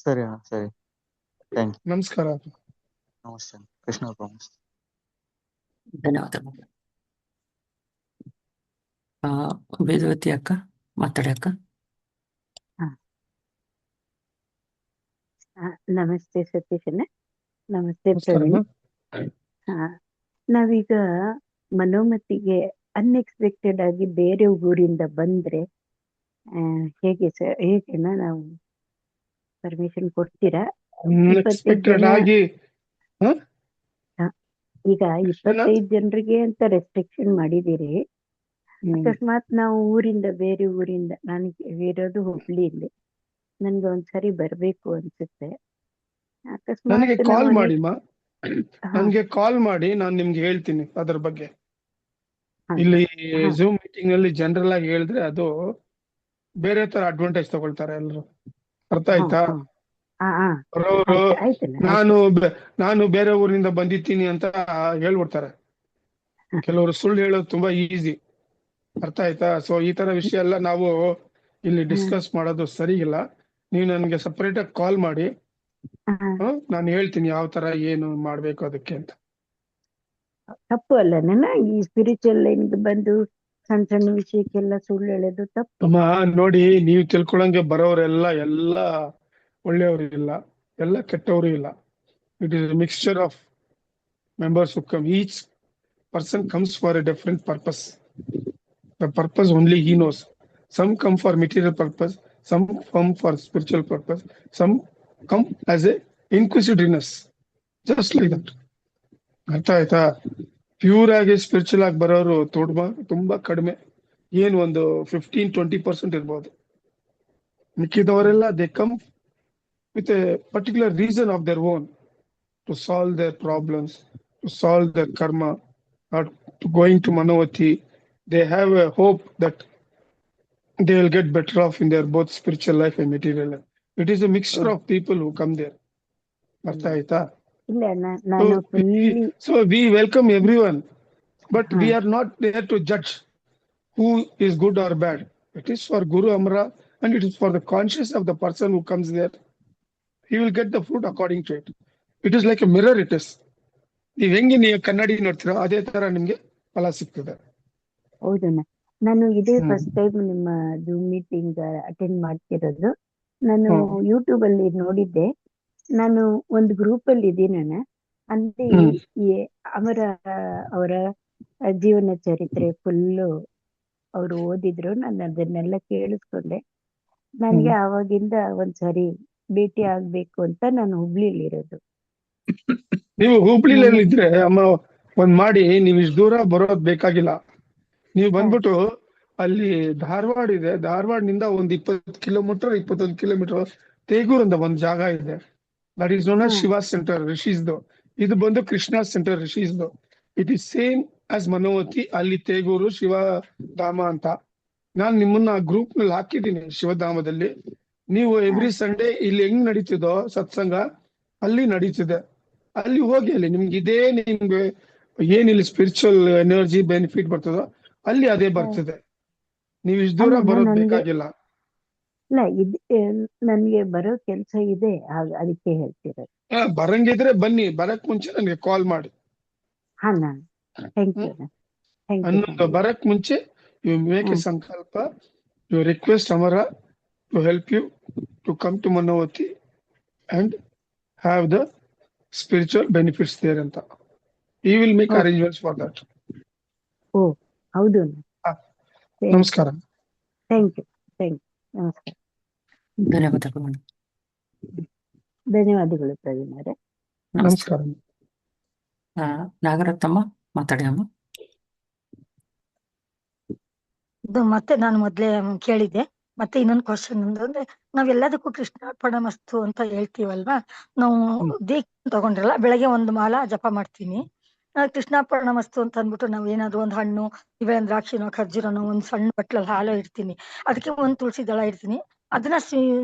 ಸರಿ ಅಣ್ಣ, ಸರಿ. Thank you. ನಮಸ್ಕಾರ. ನಮಸ್ತೆ. ಕೃಷ್ಣ ಪ್ರಾಮಿಸ್. ಧನ್ಯವಾದಗಳು. ವೇದವತಿ ಅಕ್ಕ ಮಾತಾಡಿ ಅಕ್ಕ. ನಮಸ್ತೆ ಸತೀಶಣ್ಣ. ನಮಸ್ತೆ ಪ್ರವೀಣ್. ನಾವೀಗ ಮನೋಮತಿಗೆ ಅನ್ಎಕ್ಸ್ಪೆಕ್ಟೆಡ್ ಆಗಿ ಬೇರೆ ಊರಿಂದ ಬಂದ್ರೆ ಹೇಗೆ ಸರ್, ಹೇಗೆನ ನಾವು ಪರ್ಮಿಷನ್ ಕೊಡ್ತೀರಾ? ಈಗ 25 ಜನರಿಗೆ ಅಂತ ರೆಸ್ಟ್ರಿಕ್ಷನ್ ಮಾಡಿದಿರಿ. ಅಕಸ್ಮಾತ್ ನಾವು ಬೇರೆ ಊರಿಂದ, ನನಗೆ ಇರೋದು ಹುಬ್ಳಿಯಲ್ಲಿ, ನನ್ಗೆ ಒಂದ್ಸರಿ ಬರ್ಬೇಕು ಅನ್ಸುತ್ತೆ. ಅಕಸ್ಮಾತ್ ನನಗೆ ನಮ್ಮ ಕಾಲ್ ಮನೆ ಮಾಡಿ ಮಾ, ಹಾ ನನಗೆ ಕಾಲ್ ಮಾಡಿ, ನಾನು ನಿಮ್ಗೆ ಹೇಳ್ತೀನಿ ಅದ್ರ ಬಗ್ಗೆ. ಹಾ ಇಲ್ಲಿ ಹಾ ಝೂಮ್ ಮೀಟಿಂಗ್ ನಲ್ಲಿ ಜನರಲ್ ಆಗಿ ಹೇಳಿದ್ರೆ ಅದು ಬೇರೆ ತರ ಅಡ್ವಾಂಟೇಜ್ ತಗೊಳ್ತಾರೆ ಎಲ್ಲರೂ. ಅರ್ಥ ಹಾ ಆಯ್ತಾ? ಹಾ ಹಾ ಹಾ ಬರೋರು ಆಯ್ತಲ್ಲ ನಾನು ಆಯ್ತು. ನಾನು ಬೇರೆ ಊರಿಂದ ಬಂದಿದ್ದೀನಿ ಅಂತ ಹೇಳ್ಬಿಡ್ತಾರೆ. ಕೆಲವರು ಸುಳ್ಳು ಹೇಳೋದು ತುಂಬಾ ಈಸಿ. ಅರ್ಥ ಆಯ್ತಾ? ಸೊ ಈ ತರ ವಿಷಯ ಎಲ್ಲ ನಾವು ಇಲ್ಲಿ ಡಿಸ್ಕಸ್ ಮಾಡೋದು ಸರಿ ಇಲ್ಲ. ನೀವು ನನಗೆ ಸಪರೇಟ್ ಆಗಿ ಕಾಲ್ ಮಾಡಿ, ನಾನು ಹೇಳ್ತೀನಿ ಯಾವ ತರ ಏನು ಮಾಡ್ಬೇಕು ಅದಕ್ಕೆ ಅಂತ. ತಪ್ಪು ಅಲ್ಲ ನನ್ನ ಈ ಸ್ಪಿರಿಚುವಲ್ ಲೈನ್ ಬಂದು ಸಣ್ಣ ಸಣ್ಣ ವಿಷಯಕ್ಕೆಲ್ಲ ಸುಳ್ಳು ಹೇಳೋದು ತಪ್ಪು. ಅಮ್ಮ ನೋಡಿ, ನೀವು ತಿಳ್ಕೊಳಂಗೆ ಬರೋರೆಲ್ಲ ಎಲ್ಲ ಒಳ್ಳೆಯವರು ಇಲ್ಲ, ಎಲ್ಲ ಕೆಟ್ಟವರು ಇಲ್ಲ. It is mixture of members who come. Each person comes for a different purpose. The purpose only he knows. Some come for material purpose, some come for spiritual purpose, some come as a inquisitiveness, just like that. ಅರ್ಥ ಆಯ್ತಾ? Pure ಆಗಿ spiritual ಆಗಿ ಬರೋರು ತುಂಬಾ ಕಡಿಮೆ, ಏನು ಒಂದು 15-20% ಇರ್ಬೋದು. ಮಿಕ್ಕಿದವರೆಲ್ಲ they come with a particular reason of their own to solve their problems, to solve their karma, or to going to Manavati. They have a hope that they will get better off in their both spiritual life and material life. It is a mixture of people who come there. Artha aita? ಇಲ್ಲ ನಾನು fully So we welcome everyone, but we are not there to judge who is good or bad. It is for Guru Amra, and it is for the conscience of the person who comes there. He will get the fruit according to it. It is like a mirror. It is. ನೀವು ಹೆಂಗೆ ನೀವು ಕನ್ನಡಿ ನೋಡ್ತೀರೋ ಅದೇ ತರ ನಿಮ್ಗೆ ಫಲ ಸಿಗ್ತದೆ. ಹೌದಣ್ಣ, ನಾನು ಇದೇ ಫಸ್ಟ್ ಟೈಮ್ ನಿಮ್ಮ ಜೂಮ್ ಮೀಟಿಂಗ್ ಅಟೆಂಡ್ ಮಾಡ್ತಿರೋದು. ನಾನು ಯೂಟ್ಯೂಬ್ ಅಲ್ಲಿ ನೋಡಿದ್ದೆ. ನಾನು ಒಂದು ಗ್ರೂಪ್ ಅಲ್ಲಿ ಇದ್ದೀನಣ್ಣ. ಅಂದ್ರೆ ಈ ಅವರ ಜೀವನ ಚರಿತ್ರೆ ಫುಲ್ಲು ಅವರು ಓದಿದ್ರು. ನಾನು ಅದನ್ನೆಲ್ಲ ಕೇಳಿಸ್ಕೊಂಡೆ. ನನ್ಗೆ ಆವಾಗಿಂದ ಒಂದ್ಸರಿ ಭೇಟಿ ಆಗ್ಬೇಕು ಅಂತ ನಾನು ಹುಬ್ಳಿಲಿ ಇರೋದು. ನೀವು ಹುಬ್ಳಿಲಿ ಇದ್ರೆ ಅಮ್ಮ ಒಂದ್ ಮಾಡಿ, ನೀವು ಇಷ್ಟು ದೂರ ಬರೋದ್ ಬೇಕಾಗಿಲ್ಲ. ನೀವು ಬಂದ್ಬಿಟ್ಟು ಅಲ್ಲಿ ಧಾರವಾಡ ಇದೆ, ಧಾರವಾಡನಿಂದ ಒಂದು 20 ಕಿಲೋಮೀಟರ್ 21 ಕಿಲೋಮೀಟರ್ ತೇಗೂರ್ ಅಂತ ಒಂದ್ ಜಾಗ ಇದೆ. That is known as Shiva centre, ರಿಷೀಸ್ದು. ಇದು ಬಂದು ಕೃಷ್ಣ ಸೆಂಟರ್, ರಿಷೀಸ್ದು. It is same as Manovati. ಅಲ್ಲಿ ತೇಗೂರು ಶಿವಧಾಮ ಅಂತ. ನಾನು ನಿಮ್ಮನ್ನ ಗ್ರೂಪ್ ನಲ್ಲಿ ಹಾಕಿದ್ದೀನಿ ಶಿವಧಾಮದಲ್ಲಿ. ನೀವು ಎವ್ರಿ ಸಂಡೇ ಇಲ್ಲಿ ಹೆಂಗ್ ನಡೀತಿದೋ ಸತ್ಸಂಗ ಅಲ್ಲಿ ನಡೀತಿದೆ. ಅಲ್ಲಿ ಹೋಗಿ, ಅಲ್ಲಿ ನಿಮ್ಗೆ ನಿಮ್ಗೆ ಏನಿಲ್ಲ ಸ್ಪಿರಿಚುವಲ್ ಎನರ್ಜಿ ಬೆನಿಫಿಟ್ ಬರ್ತದೋ ಅಲ್ಲಿ ಅದೇ ಬರ್ತದೆ. ನೀವು ಇಷ್ಟು ದೂರ ಬರೋದ್ ಬೇಕಾಗಿಲ್ಲ. ಇಲ್ಲ, ನನ್ಗೆ ಬರೋ ಕೆಲ್ಸ ಇದೆ, ಅದಕ್ಕೆ ಹೇಳ್ತಿರೋದು. ಬರಂಗಿದ್ರೆ ಬನ್ನಿ, ಬರಕ್ ಮುಂಚೆ ನನಗೆ ಕಾಲ್ ಮಾಡಿ. ಹಾ ಥ್ಯಾಂಕ್ ಯು. ಅನ್ನೊಂದು ಬರಕ್ ಮುಂಚೆ you make a sankalpa, you request Amara to help you to come to Manovati and have the spiritual benefits there ಅಂತ. He will make arrangements for that. ಓ ಹೌದು. ನಮಸ್ಕಾರ. Thank you. ನಮಸ್ಕಾರ. ಧನ್ಯವಾದಗಳು. ಧನ್ಯವಾದಗಳು ಪ್ರವೀಣ್ ಅವರೇ. ನಮಸ್ಕಾರ. ನಾಗರತ್ನಮ್ಮ ಮಾತಾಡಿ ಅಮ್ಮ. ಇದು ಮತ್ತೆ ನಾನು ಮೊದ್ಲೇ ಕೇಳಿದ್ದೆ. ಮತ್ತೆ ಇನ್ನೊಂದು ಕ್ವಶನ್ ಅಂದ್ರೆ, ನಾವೆಲ್ಲದಕ್ಕೂ ಕೃಷ್ಣಾರ್ಪಣಮಸ್ತು ಅಂತ ಹೇಳ್ತೀವಲ್ವಾ? ನಾವು ದೀಕ್ಷೆ ತಗೊಂಡ್ರಲ್ಲ, ಬೆಳಗ್ಗೆ ಒಂದು ಮಾಲ ಜಪ ಮಾಡ್ತೀನಿ. ಕೃಷ್ಣಾರ್ಪಣಮಸ್ತು ಅಂತ ಅಂದ್ಬಿಟ್ಟು ನಾವ್ ಏನಾದ್ರು ಒಂದು ಹಣ್ಣು, ಇವೇನ್ ದ್ರಾಕ್ಷಿನೋ ಖರ್ಜೂರನೋ ಒಂದ್ ಸಣ್ಣ ಬಟ್ಲಲ್ಲಿ ಹಾಲು ಇಡ್ತೀನಿ, ಅದಕ್ಕೆ ಒಂದ್ ತುಳಸಿ ದಳ ಇಡ್ತೀನಿ. ಅದನ್ನ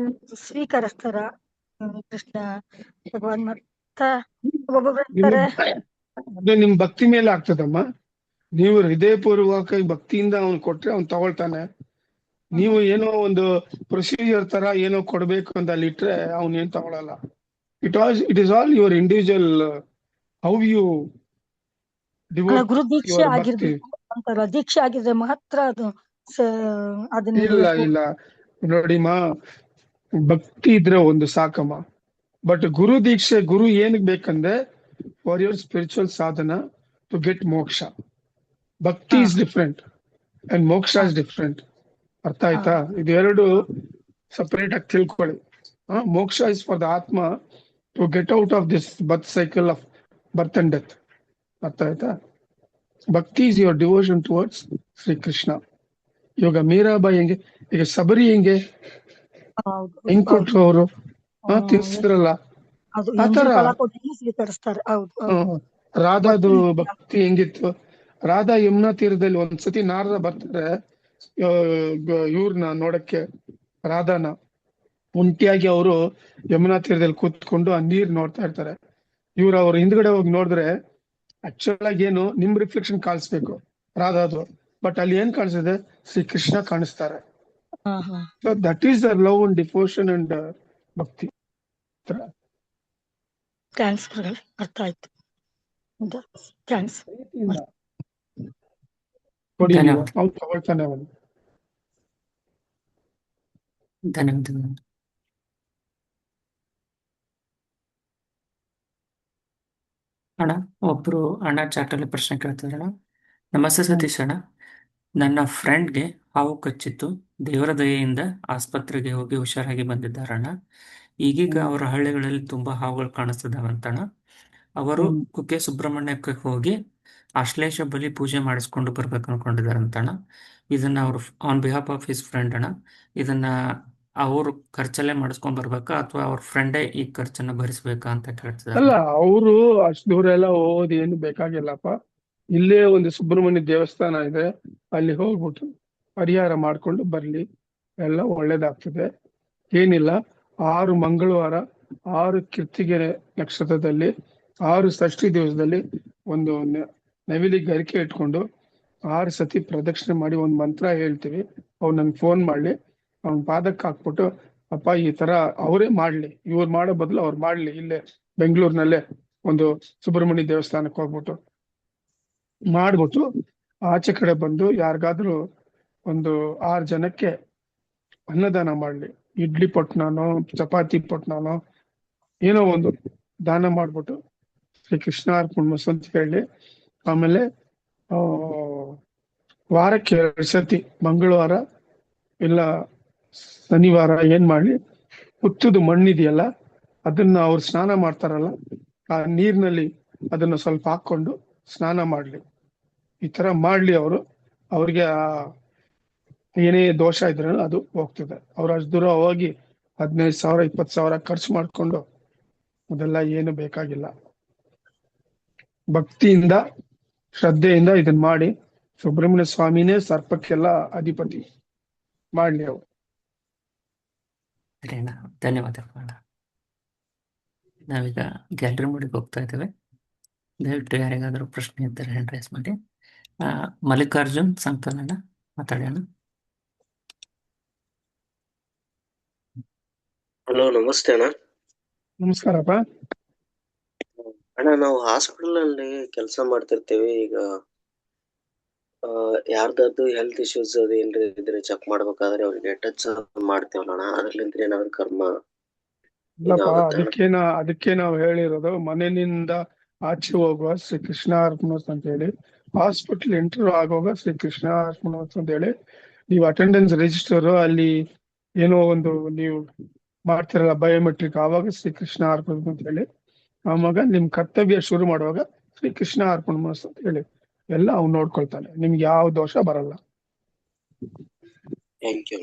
ಸ್ವೀಕರಿಸ್ತಾರ ಕೃಷ್ಣ ಭಗವಾನ್? ಮತ್ತ ಒಬ್ಬೊಬ್ರು ಹೇಳ್ತಾರೆ ಅದು ನಿಮ್ ಭಕ್ತಿ ಮೇಲೆ ಆಗ್ತದಮ್ಮ. ನೀವು ಹೃದಯಪೂರ್ವಕ ಭಕ್ತಿಯಿಂದ ಅವ್ನು ಕೊಟ್ರೆ ಅವ್ನು ತಗೊಳ್ತಾನೆ. ನೀವು ಏನೋ ಒಂದು ಪ್ರೊಸೀಜರ್ ತರ ಏನೋ ಕೊಡ್ಬೇಕು ಅಂತ ಅಲ್ಲಿ ಇಟ್ರೆ ಅವ್ನ್ ಏನ್ ತಗೊಳಲ್ಲ. It is all your individual how you devote guru deeksha your ಭಕ್ತಿ. ಆಗಿರ್ಬೇಕು ಅಂತಾರ. ದೀಕ್ಷೆ ಆಗಿದ್ರೆ ಮಾತ್ರ ಅದು ಅದನ್ನ ಇಲ್ಲ ನೋಡಿಮ್ಮ, ಭಕ್ತಿ ಇದ್ರೆ ಒಂದು ಸಾಕಮ್ಮ. ಬಟ್ ಗುರು ದೀಕ್ಷೆ, ಗುರು ಏನಕ್ ಬೇಕಂದ್ರೆ for your spiritual sadhana to get moksha. Bhakti is different and moksha is different. ಅರ್ಥ ಆಯ್ತಾ? ಇದೆರಡು ಸಪರೇಟ್ ಆಗಿ ತಿಳ್ಕೊಳ್ಳಿ. Moksha is for the atma to get out of this birth cycle of birth and death. ಅರ್ಥ ಆಯ್ತಾ? Bhakti is your devotion towards Shri Krishna. ಇವಾಗ ಮೀರಾಬಾಯಿ ಹೆಂಗೆ, ಈಗ ಸಬರಿ ಹೆಂಗೆ ಹೌದು ಹೆಂಗ್ ಹೌದು ಕೊಟ್ರು ಅವರು ಹ್ಮ್ ತಿನ್ಸಿದ್ರಲ್ಲ ಅದು ಆ ತರ. ಎಂಜಲ್ ಫಲ ಕೊಟ್ಟು ಸ್ವೀಕರಿಸ್ತಾರೆ. ಹೌದು ಹೌದು ಹ್ಮ್. ರಾಧಾದು ಭಕ್ತಿ ನಿಜ. ಭಕ್ತಿ ಹೆಂಗಿತ್ತು. ರಾಧಾ ಯಮುನಾ ತೀರದಲ್ಲಿ ಒಂದ್ಸತಿ ನಾರದ ಬರ್ತಾರೆ ಇವ್ರನ್ನ ನೋಡಕ್ಕೆ, ರಾಧಾನ ಒಂಟಿಯಾಗಿ ಅವರು ಯಮುನಾ ತೀರದಲ್ಲಿ ಕೂತ್ಕೊಂಡು ಆ ನೀರ್ ನೋಡ್ತಾ ಇರ್ತಾರೆ. ಇವ್ರು ಅವ್ರ ಹಿಂದ್ಗಡೆ ಹೋಗಿ ನೋಡಿದ್ರೆ ಆಕ್ಚುಲ್ ಆಗಿ ಏನು ನಿಮ್ ರಿಫ್ಲೆಕ್ಷನ್ ಕಾಣಿಸ್ಬೇಕು ರಾಧಾದು, ಬಟ್ ಅಲ್ಲಿ ಏನ್ ಕಾಣಿಸಿದೆ, ಶ್ರೀ ಕೃಷ್ಣ ಕಾಣಿಸ್ತಾರೆ. ಹಾ ಹಾ so that is the love and devotion and ಭಕ್ತಿ. ಥ್ಯಾಂಕ್ಸ್ ಗುರುಗಳೇ, ಅರ್ಥ ಆಯ್ತು. ಥ್ಯಾಂಕ್ಸ್. ಪ್ರೀತಿಯಿಂದ ಕೊಡಿ ನೀವು, ಧನ್ಯವಾದ. ಅವ್ನು ತಗೊಳ್ತಾನೆ ಅವನು. ಧನ್ಯವಾದಗಳು. ಅಣ್ಣ, ಒಬ್ರು ಅಣ್ಣ ಚಾಟಲ್ಲಿ ಪ್ರಶ್ನೆ ಕೇಳ್ತಿದ್ರಣ್ಣ. ನಮಸ್ತೆ ಸತೀಶ್ ಅಣ್ಣ, ನನ್ನ ಫ್ರೆಂಡ್ಗೆ ಹಾವು ಕಚ್ಚಿತ್ತು. ದೇವರ ದಯೆಯಿಂದ ಆಸ್ಪತ್ರೆಗೆ ಹೋಗಿ ಹುಷಾರಾಗಿ ಬಂದಿದ್ದಾರಣ್ಣ. ಈಗೀಗ ಅವರ ಹಳ್ಳಿಗಳಲ್ಲಿ ತುಂಬಾ ಹಾವುಗಳು ಕಾಣಿಸ್ತಿದ್ದಾವಂತಣ್ಣ. ಅವರು ಕುಕ್ಕೆ ಸುಬ್ರಹ್ಮಣ್ಯಕ್ಕೆ ಹೋಗಿ ಆಶ್ಲೇಷ ಬಲಿ ಪೂಜೆ ಮಾಡಿಸ್ಕೊಂಡು ಬರ್ಬೇಕು ಅನ್ಕೊಂಡಿದಾರಂತಣ್ಣ. ಇದನ್ನ ಅವ್ರು on behalf of his friend ಅಣ್ಣ, ಇದನ್ನ ಅವ್ರು ಖರ್ಚಲ್ಲೇ ಮಾಡಿಸ್ಕೊಂಡ್ ಬರ್ಬೇಕಾ ಅಥವಾ ಅವ್ರ ಫ್ರೆಂಡೇ ಈ ಖರ್ಚನ್ನ ಭರಿಸ್ಬೇಕಾ ಅಂತ ಕೇಳ್ತಿದ್ದಾರೆ. ಅಲ್ಲ, ಅವರು ಅಷ್ಟು ದೂರ ಎಲ್ಲ ಹೋಗೋದು ಏನು ಬೇಕಾಗಿಲ್ಲಪ್ಪ. ಇಲ್ಲೇ ಒಂದು ಸುಬ್ರಹ್ಮಣ್ಯ ದೇವಸ್ಥಾನ ಇದೆ, ಅಲ್ಲಿ ಹೋಗ್ಬಿಟ್ಟು ಪರಿಹಾರ ಮಾಡ್ಕೊಂಡು ಬರ್ಲಿ, ಎಲ್ಲ ಒಳ್ಳೇದಾಗ್ತದೆ. ಏನಿಲ್ಲ, 6 ಮಂಗಳವಾರ 6 ಕೃತ್ತಿಗೆ ನಕ್ಷತ್ರದಲ್ಲಿ 6 ಷಷ್ಠಿ ದಿವಸದಲ್ಲಿ ಒಂದು ನವಿಲಿ ಗರಿಕೆ ಇಟ್ಕೊಂಡು 6 ಸತಿ ಪ್ರದಕ್ಷಿಣೆ ಮಾಡಿ ಒಂದು ಮಂತ್ರ ಹೇಳ್ತೀವಿ. ಅವ್ರು ನನ್ಗೆ ಫೋನ್ ಮಾಡ್ಲಿ, ಅವ್ನ ಪಾದಕ್ಕೆ ಹಾಕ್ಬಿಟ್ಟು, ಅಪ್ಪ ಈ ತರ ಅವರೇ ಮಾಡ್ಲಿ, ಇವ್ರು ಮಾಡೋ ಬದಲು ಅವ್ರು ಮಾಡ್ಲಿ, ಇಲ್ಲೇ ಬೆಂಗಳೂರಿನಲ್ಲೇ ಒಂದು ಸುಬ್ರಹ್ಮಣ್ಯ ದೇವಸ್ಥಾನಕ್ಕೆ ಹೋಗ್ಬಿಟ್ಟು ಮಾಡ್ಬಿಟ್ಟು ಆಚೆ ಕಡೆ ಬಂದು ಯಾರಿಗಾದ್ರೂ ಒಂದು 6 ಜನಕ್ಕೆ ಅನ್ನದಾನ ಮಾಡ್ಲಿ. ಇಡ್ಲಿ ಪೊಟ್ನಾನೋ ಚಪಾತಿ ಪೊಟ್ನಾನೋ ಏನೋ ಒಂದು ದಾನ ಮಾಡ್ಬಿಟ್ಟು ಶ್ರೀ ಕೃಷ್ಣ ಅರ್ಪಣ ಅಂತ ಹೇಳಿ. ಆಮೇಲೆ ವಾರಕ್ಕೆ 2 ಸತಿ ಮಂಗಳವಾರ ಇಲ್ಲ ಶನಿವಾರ ಏನ್ ಮಾಡ್ಲಿ, ಹುತ್ತದ ಮಣ್ಣಿದೆಯಲ್ಲ ಅದನ್ನ ಅವ್ರು ಸ್ನಾನ ಮಾಡ್ತಾರಲ್ಲ, ಆ ನೀರಿನಲ್ಲಿ ಅದನ್ನ ಸ್ವಲ್ಪ ಹಾಕೊಂಡು ಸ್ನಾನ ಮಾಡ್ಲಿ. ಈ ತರ ಮಾಡ್ಲಿ ಅವರು. ಅವ್ರಿಗೆ ಏನೇ ದೋಷ ಇದ್ರೆ ಅದು ಹೋಗ್ತದೆ. ಅವ್ರು ಅಷ್ಟು ದೂರ ಹೋಗಿ 15,000 20,000 ಖರ್ಚು ಮಾಡ್ಕೊಂಡು ಅದೆಲ್ಲ ಏನು ಬೇಕಾಗಿಲ್ಲ. ಭಕ್ತಿಯಿಂದ ಶ್ರದ್ಧೆಯಿಂದ ಇದನ್ನ ಮಾಡಿ, ಸುಬ್ರಹ್ಮಣ್ಯ ಸ್ವಾಮಿನೇ ಸರ್ಪಕ್ಕೆಲ್ಲ ಅಧಿಪತಿ, ಮಾಡ್ಲಿ ಅವ್ರು. ಸರಿ ಅಣ್ಣ, ಧನ್ಯವಾದಗಳು ಅಣ್ಣ. ನಾವೀಗ ಗ್ಯಾಲರಿ ಮೋಡಿಗೆ ಹೋಗ್ತಾ ಇದ್ದೇವೆ. ದಯವಿಟ್ಟು ಯಾರಿಗಾದರೂ ಪ್ರಶ್ನೆ ಇದ್ದರೆ ಹ್ಯಾಂಡ್ ರೈಸ್ ಮಾಡಿ. ಮಲ್ಲಿಕಾರ್ಜುನ್ ಸಂಕಲ್ ಅಣ್ಣ, ಮಾತಾಡಿ ಅಣ್ಣ. ಹಲೋ, ನಮಸ್ತೆ ಅಣ್ಣ. ನಮಸ್ಕಾರಪ್ಪ. ಅಣ್ಣ, ನಾವು ಹಾಸ್ಪಿಟಲ್ ಅಲ್ಲಿ ಕೆಲಸ ಮಾಡ್ತಿರ್ತೀವಿ. ಈಗ ಯಾರ್ದಾದ್ರು ಹೆಲ್ತ್ ಇಶ್ಯೂಸ್ ಅದು ಏನ್ರಿ ಇದ್ರೆ ಚೆಕ್ ಮಾಡ್ಬೇಕಾದ್ರೆ ಅವ್ರಿಗೆ ಟಚ್ ಮಾಡ್ತೇವಲ್ಲ ಅಣ್ಣ, ಅದ್ರಲ್ಲಿಂದ ಏನಾದ್ರು ಕರ್ಮ ಇಲ್ಲಪ್ಪ, ಇದಾಗುತ್ತಾ ಅಣ್ಣ? ಅದಕ್ಕೆ ನಾವು ಹೇಳಿರೋದು ಮನೆಯಿಂದ ಆಚೆ ಹೋಗುವ ಶ್ರೀ ಕೃಷ್ಣ ಅರ್ಪಣೋತ್ಸವ ಅಂತ ಹೇಳಿ, ಹಾಸ್ಪಿಟಲ್ ಎಂಟರ್ ಆಗುವಾಗ ಶ್ರೀ ಕೃಷ್ಣ ಅರ್ಪಣೋತ್ಸವ ಅಂತ ಹೇಳಿ, ನೀವು ಅಟೆಂಡೆನ್ಸ್ ರಿಜಿಸ್ಟರ್ ಅಲ್ಲಿ ಏನೋ ಒಂದು ನೀವು ಮಾಡ್ತಿರಲ್ಲ ಬಯೋಮೆಟ್ರಿಕ್, ಆವಾಗ ಶ್ರೀ ಕೃಷ್ಣ ಅರ್ಪಣ ಅಂತ ಹೇಳಿ, ಆವಾಗ ನಿಮ್ ಕರ್ತವ್ಯ ಶುರು ಮಾಡುವಾಗ ಶ್ರೀ ಕೃಷ್ಣ ಅರ್ಪಣ ಮನಸ್ಸು ಅಂತ ಹೇಳಿ ಎಲ್ಲ ಅವ್ನು ನೋಡ್ಕೊಳ್ತಾನೆ, ನಿಮ್ಗೆ ಯಾವ ದೋಷ ಬರಲ್ಲ. Thank you.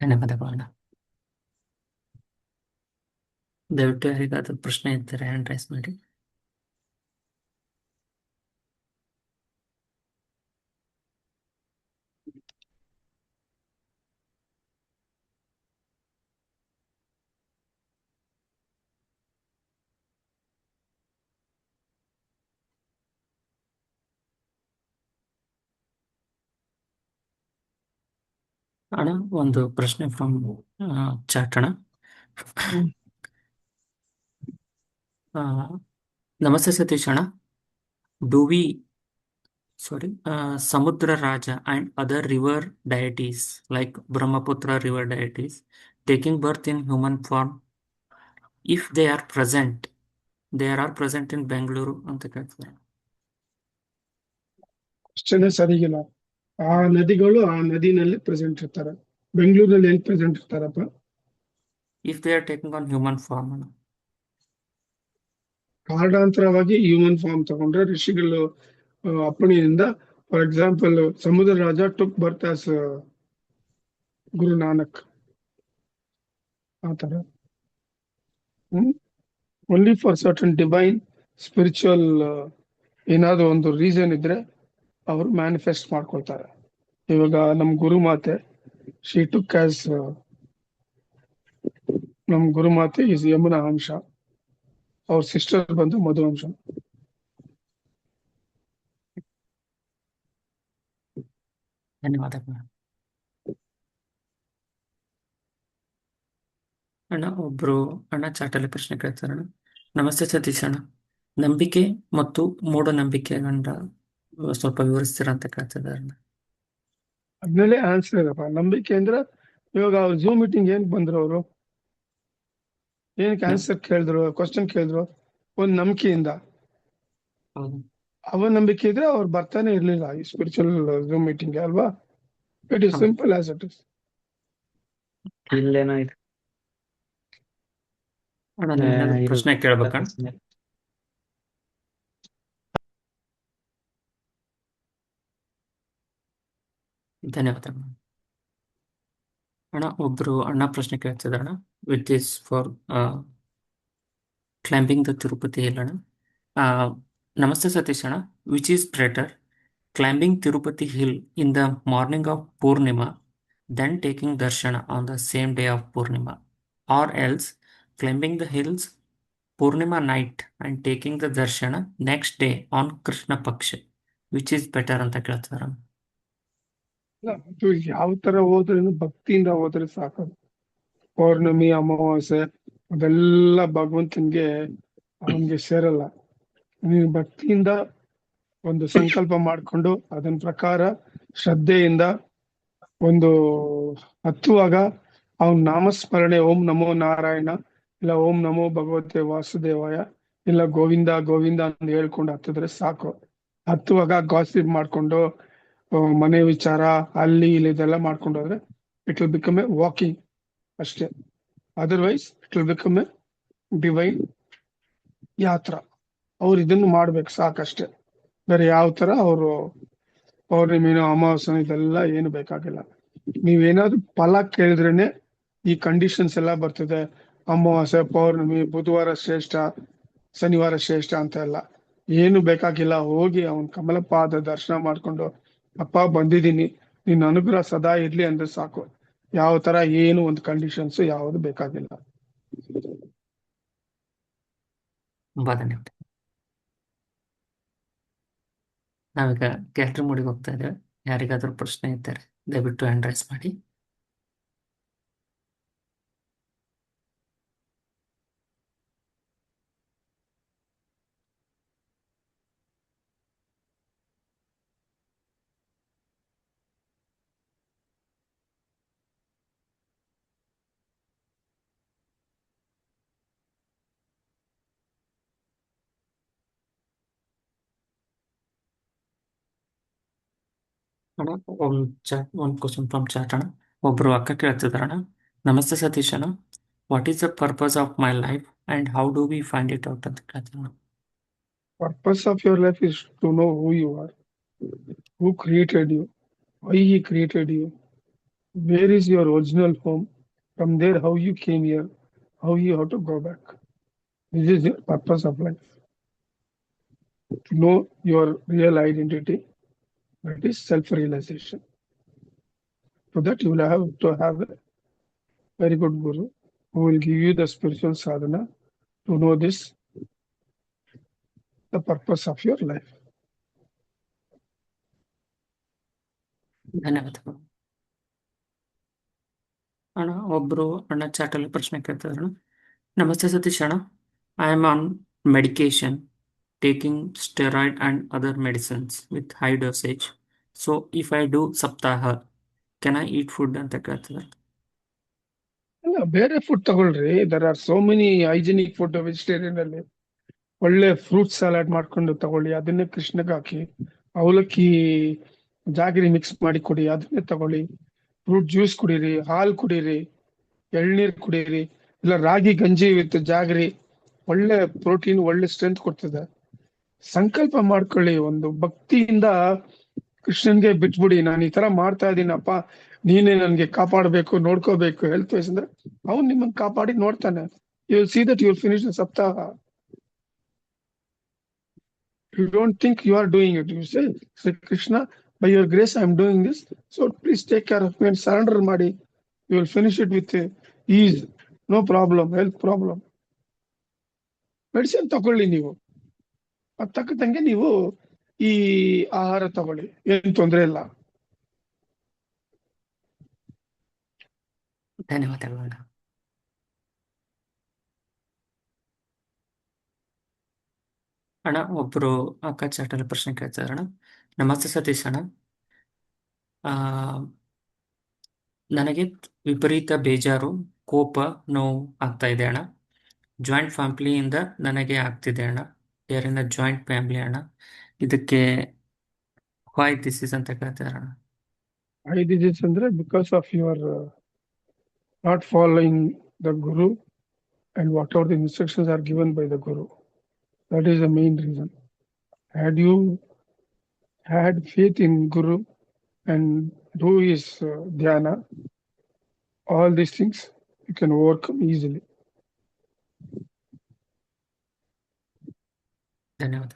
ಧನ್ಯವಾದಗಳು ಅಣ್ಣ. ದಯವಿಟ್ಟು ಯಾರಿಗಾದ್ರೂ ಪ್ರಶ್ನೆ ಇದ್ದರೆ ಹ್ಯಾಂಡ್ ರೈಸ್ ಮಾಡಿ. ಅಣ್ಣ, ಒಂದು ಪ್ರಶ್ನೆ ಫ್ರಮ್ ಚಾಟ್ ಅಣ್ಣ. ನಮಸ್ತೆ ಸತೀಶ್ ಅಣ್ಣ. Do we Samudra Raja and other river deities like Brahmaputra river deities taking birth in human form, if they are present in Bengaluru ಅಂತ ಕೇಳ್ತಾರೆ. ಕ್ವಶನ್ ಸರಿಗಿಲ್ಲ. ಆ ನದಿಗಳು ಆ ನದಿನಲ್ಲಿ ಪ್ರೆಸೆಂಟ್ ಇರ್ತಾರೆ, ಬೆಂಗಳೂರಲ್ಲಿ ಎಲ್ಲಿ present ಇರ್ತಾರಪ್ಪ? If they are taking on human form ಅಣ್ಣ. ಕಾರಣಾಂತರವಾಗಿ human form ತಗೊಂಡ್ರೆ ಋಷಿಗಳು ಅಪ್ಪಣೆಯಿಂದ, ಫಾರ್ ಎಕ್ಸಾಂಪಲ್ ಸಮುದ್ರ ರಾಜ ಟುಕ್ ಬರ್ತ್ ಆಸ್ ಗುರು ನಾನಕ್ ಆತರ. Only for certain divine spiritual ಏನಾದ್ರು ಒಂದು ರೀಸನ್ ಇದ್ರೆ ಅವರು ಮ್ಯಾನಿಫೆಸ್ಟ್ ಮಾಡ್ಕೊಳ್ತಾರೆ. ಇವಾಗ ನಮ್ ಗುರುಮಾತೆ ಶಿ ಟುಕ್ ಆಸ್ ನಮ್ ಗುರುಮಾತೆ ಇಸ್ ಯಮುನಾ ಅಂಶ, ಅವ್ರ ಸಿಸ್ಟರ್ ಬಂದು ಮಧು ಅಂಶ. ಧನ್ಯವಾದಗಳು. ಅಣ್ಣ ಒಬ್ರು ಅಣ್ಣ ಚಾಟಲ್ಲಿ ಪ್ರಶ್ನೆ ಕೇಳ್ತಾರೆ ಅಣ್ಣ. ನಮಸ್ತೆ ಸತೀಶ್ ಅಣ್ಣ, ನಂಬಿಕೆ ಮತ್ತು ಮೂಢನಂಬಿಕೆಗಳನ್ನ ಸ್ವಲ್ಪ ವಿವರಿಸ್ತೀರಾ ಅಂತ ಕೇಳ್ತಿದ್ದಾರೆ ಅಣ್ಣ. ಅದ್ಮೇಲೆ ಆನ್ಸರ್ ಇದಪ್ಪ. ನಂಬಿಕೆ ಅಂದ್ರೆ ಇವಾಗ ಅವ್ರು ಝೂಮ್ ಮೀಟಿಂಗ್ ಏನ್ ಬಂದ್ರು, ಅವರು ಏನಕ್ಕೆ ಆನ್ಸರ್ ಕೇಳಿದ್ರು, ಕ್ವಶನ್ ಕೇಳಿದ್ರು, ಒಂದ್ ನಂಬಿಕೆಯಿಂದ. ಹೌದು. ಅವನಂಬಿಕೆ ಇದ್ರೆ ಅವ್ರು ಬರ್ತಾನೆ ಇರ್ಲಿಲ್ಲ ಈ ಸ್ಪಿರಿಚುವಲ್ ಝೂಮ್ ಮೀಟಿಂಗ್ ಅಲ್ವಾ. It is simple as it is. ಇಲ್ಲೇನೋ ಇದೆ. ಅಣ್ಣ ನೀವೇನಾದ್ರು ಪ್ರಶ್ನೆ ಕೇಳ್ಬೇಕಣ್ಣ? ಧನ್ಯವಾದ ಅಣ್ಣ. ಒಬ್ರು ಅಣ್ಣ ಪ್ರಶ್ನೆ ಕೇಳ್ತಿದ್ದಾರೆ ಅಣ್ಣ, which is for climbing the Tirupati hill ಅಣ್ಣ. ನಮಸ್ತೆ ಸತೀಶ್ ಅಣ್ಣ, which is better, climbing Tirupati hill in the morning of Purnima then taking darshan on the same day of Purnima, or else climbing the hills Purnima night and taking the darshan next day on Krishna Paksha, which is better ಅಂತ ಕೇಳ್ತಿದಾರೆ. ಅದು ಯಾವ ತರ ಹೋದ್ರೂ ಭಕ್ತಿಯಿಂದ ಹೋದ್ರೆ ಸಾಕು. ಪೌರ್ಣಮಿ, ಅಮಾವಾಸ್ಯೆ ಅದೆಲ್ಲ ಭಗವಂತನ್ಗೆ ಅವನ್ಗೆ ಸೇರಲ್ಲ. ನೀವು ಭಕ್ತಿಯಿಂದ ಒಂದು ಸಂಕಲ್ಪ ಮಾಡ್ಕೊಂಡು ಅದನ್ ಪ್ರಕಾರ ಶ್ರದ್ಧೆಯಿಂದ ಒಂದು ಹತ್ತುವಾಗ ಅವನ್ ನಾಮಸ್ಮರಣೆ ಓಂ ನಮೋ ನಾರಾಯಣ, ಇಲ್ಲ ಓಂ ನಮೋ ಭಗವತೆ ವಾಸುದೇವಾಯ, ಇಲ್ಲ ಗೋವಿಂದ ಗೋವಿಂದ ಅಂತ ಹೇಳ್ಕೊಂಡು ಹತ್ತಿದ್ರೆ ಸಾಕು. ಹತ್ತುವಾಗ ಗಾಸಿಪ್ ಮಾಡ್ಕೊಂಡು ಮನೆ ವಿಚಾರ ಅಲ್ಲಿ ಇಲ್ಲಿ ಇದೆಲ್ಲ ಮಾಡ್ಕೊಂಡು ಹೋದ್ರೆ it will become a walking ಅಷ್ಟೇ. Otherwise it will become a divine yatra. ಅವ್ರು ಇದನ್ನು ಮಾಡ್ಬೇಕು ಸಾಕಷ್ಟೇ. ಬೇರೆ ಯಾವ ತರ ಅವರು ಪೌರ್ಣಿಮೆನೋ ಅಮಾವಾಸ್ಯೆ ಇದೆಲ್ಲ ಏನು ಬೇಕಾಗಿಲ್ಲ. ನೀವೇನಾದ್ರು ಫಲ ಕೇಳಿದ್ರೇನೆ ಈ ಕಂಡೀಷನ್ಸ್ ಎಲ್ಲ ಬರ್ತದೆ. ಅಮಾವಾಸ್ಯೆ, ಪೌರ್ಣಿಮೆ, ಬುಧವಾರ ಶ್ರೇಷ್ಠ, ಶನಿವಾರ ಶ್ರೇಷ್ಠ ಅಂತ ಎಲ್ಲ ಏನು ಬೇಕಾಗಿಲ್ಲ. ಹೋಗಿ ಅವನ್ ಕಮಲಪಾದ ದರ್ಶನ ಮಾಡ್ಕೊಂಡು, ಅಪ್ಪ ಬಂದಿದ್ದೀನಿ, ನಿನ್ನ ಅನುಗ್ರಹ ಸದಾ ಇರ್ಲಿ ಅಂದ್ರೆ ಸಾಕು. ಯಾವ ತರ ಏನು ಒಂದು ಕಂಡೀಷನ್ಸ್ ಯಾವುದು ಬೇಕಾಗಿಲ್ಲ. ತುಂಬಾ ಧನ್ಯವಾದ. ನಾವೀಗ ಗ್ಯಾಲರಿ ಮೋಡಿಗೆ ಹೋಗ್ತಾ ಇದ್ದೇವೆ. ಯಾರಿಗಾದ್ರೂ ಪ್ರಶ್ನೆ ಇದ್ದಾರೆ ದಯವಿಟ್ಟು ಹ್ಯಾಂಡ್ ರೈಸ್ ಮಾಡಿ. ಅಣ್ಣ ಒಂದು ಕ್ವಶನ್ ಫ್ರಮ್ ಚಾಟ್ ಅಣ್ಣ. ಒಬ್ರು ಅಕ್ಕ ಕೇಳ್ತಿದಾರಣ, ನಮಸ್ತೆ ಸತೀಶ್ ಅಣ್ಣ, what is the purpose of my life and how do we find it out ಅಂತ ಕೇಳ್ತಾರೆ. Purpose of your life is to know who you are, who created you, why he created you, where is your original home, from there how you came here, how you have to go back. This is the purpose of life. To know your real identity, that is self-realization. For that you will have to have a very good guru who will give you the spiritual sadhana to know this, the purpose of your life. ಧನ್ಯವಾದಗಳು ಅಣ್ಣ. ಒಬ್ರು ಅಣ್ಣ ಚಾಟಲ್ಲಿ ಪ್ರಶ್ನೆ ಕೇಳ್ತಿದ್ರು, ನಮಸ್ತೆ ಸತೀಶ್ ಅಣ್ಣ, I am on medication taking steroid and other medicines with high dosage, so if I do saptaha can I eat food ಅಂತ ಕೇಳ್ತಿದ್ದಾರೆ. ಅಲ್ಲ, ಬೇರೆ ಫುಡ್ ತಗೊಳ್ರಿ. There are so many hygienic food vegetarian ಅಲ್ಲಿ. ಒಳ್ಳೆ ಫ್ರೂಟ್ ಸಲಾಡ್ ಮಾಡ್ಕೊಂಡು ತಗೊಳ್ಳಿ, ಅದನ್ನೇ ಕೃಷ್ಣಗೆ ಹಾಕಿ ಅವಲಕ್ಕಿ ಜಾಗರಿ ಮಿಕ್ಸ್ ಮಾಡಿ ಕೊಡಿ, ಅದನ್ನೇ ತಗೊಳ್ಳಿ. ಫ್ರೂಟ್ ಜ್ಯೂಸ್ ಕುಡೀರಿ, ಹಾಲು ಕುಡೀರಿ, ಎಳ್ನೀರ್ ಕುಡೀರಿ, ಇಲ್ಲ ರಾಗಿ ಗಂಜಿ ವಿತ್ ಜಾಗರಿ ಒಳ್ಳೆ ಪ್ರೋಟೀನ್, ಒಳ್ಳೆ ಸ್ಟ್ರೆಂತ್ ಕೊಡ್ತದೆ. ಸಂಕಲ್ಪ ಮಾಡ್ಕೊಳ್ಳಿ, ಒಂದು ಭಕ್ತಿಯಿಂದ ಕೃಷ್ಣನ್ಗೆ ಬಿಟ್ಬಿಡಿ. ನಾನು ಈ ತರ ಮಾಡ್ತಾ ಇದ್ದೀನಪ್ಪ, ನೀನೇ ನನ್ಗೆ ಕಾಪಾಡಬೇಕು, ನೋಡ್ಕೋಬೇಕು. ಹೆಲ್ತ್ ವೈಸ್ ಅಂದ್ರೆ ಅವ್ನು ನಿಮ್ಮನ್ನ ಕಾಪಾಡಿ ನೋಡ್ತಾನೆ. You will see that you will finish the saptaha. You don't think you are doing it. You say, Sri Krishna, by your grace, I am doing this. So please take care of me and surrender madi. You will finish it with ease. No problem, health problem. Medicine ತಗೊಳ್ಳಿ ನೀವು, ಅದ್ ತಕ್ಕಂಗೆ ನೀವು ಈ ಆಹಾರ ತಗೊಳ್ಳಿ, ಏನ್ ತೊಂದರೆ ಇಲ್ಲ. ಧನ್ಯವಾದಗಳು ಅಣ್ಣ. ಅಣ್ಣ ಒಬ್ರು ಅಕ್ಕ ಚಾಟಲ್ಲಿ ಪ್ರಶ್ನೆ ಕೇಳ್ತಾರೆ ಅಣ್ಣ. ನಮಸ್ತೆ ಸತೀಶ್ ಅಣ್ಣ. ನನಗೆ ವಿಪರೀತ ಬೇಜಾರು, ಕೋಪ, ನೋವು ಆಗ್ತಾ ಇದೆ ಅಣ್ಣ. ಜಾಯಿಂಟ್ ಫ್ಯಾಮಿಲಿಯಿಂದ ನನಗೆ ಆಗ್ತಿದೆ ಅಣ್ಣ. ಯಾರಿಂದ ಜಾಯಿಂಟ್ ಫ್ಯಾಮಿಲಿ ಅಣ್ಣ. ಇದಕ್ಕೆ ವೈ ದಿಸ್ ಇಸ್ ಅಂತ ಕೇಳ್ತಾರೆ ಅಣ್ಣ. Why this is ಅಂದ್ರೆ because of your not following the Guru and whatever the instructions are given by the Guru. That is the main reason. Had you had faith in Guru and do his dhyana, all these things you can overcome easily. ಧನ್ಯವಾದ.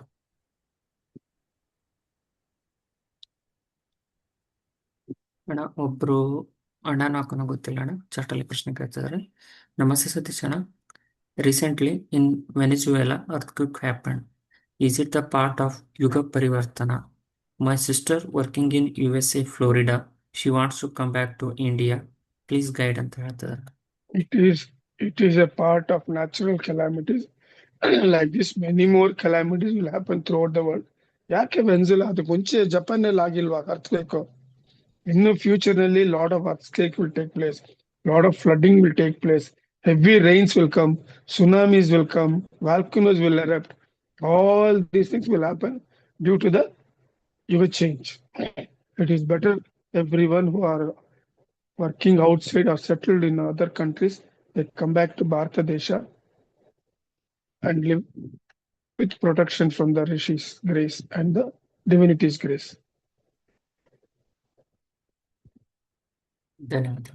ಅಣ್ಣ ಒಬ್ರು ಅಣ್ಣನ ಹಾಕೋಣ ಗೊತ್ತಿಲ್ಲ ಅಣ್ಣ, ಚಾಟಲ್ಲಿ ಪ್ರಶ್ನೆ ಕೇಳ್ತಿದ್ದಾರೆ. ನಮಸ್ತೆ ಸತೀಶ್ ಅಣ್ಣ. Recently in Venezuela earthquake happened. Is it the part of Yuga Parivartana? My sister working in USA, Florida. She wants to come back to India. Please guide ಅಂತ ಹೇಳ್ತಿದ್ದಾರೆ. It is a part of natural calamities. Like this, many more calamities will happen throughout the world. ಯಾಕೆ ವೆನ್ಜುಲಾ ಅದಕ್ಕೆ ಮುಂಚೆ Japan ನಲ್ಲಿ ಆಗಿಲ್ವಾ earthquake? ಇನ್ನು future ನಲ್ಲಿ lot of earthquake will take place, lot of flooding will take place, heavy rains will come, tsunamis will come, volcanoes will erupt. All these things will happen due to the yuga change. It is better everyone who are working outside or settled in other countries, they come back to Bharata Desha and live with protection from the Rishi's grace and the divinity's grace. ಧನ್ಯವಾದ.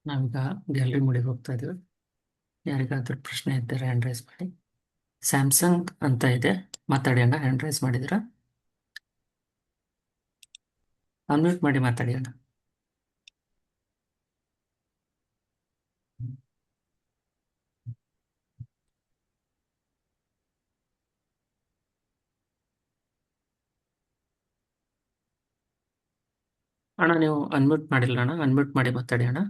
ನಾವೀಗ gallery ಮುಡಿಗೆ ಹೋಗ್ತಾ ಇದ್ದೀವಿ. ಯಾರಿಗಾದ್ರೂ ಪ್ರಶ್ನೆ ಇದ್ದರೆ hand raise ಮಾಡಿ. Samsung ಅಂತ ಇದೆ, ಮಾತಾಡಿ ಅಣ್ಣ. Hand raise ಮಾಡಿದಿರಾ? ಅನ್ಮ್ಯೂಟ್ ಮಾಡಿ ಮಾತಾಡಿ ಅಣ್ಣ. ಅಣ್ಣ ನೀವು ಅನ್ಮ್ಯೂಟ್ ಮಾಡಿಲ್ಲ ಅಣ್ಣ, ಅನ್ಮ್ಯೂಟ್ ಮಾಡಿ ಮಾತಾಡಿ ಅಣ್ಣ.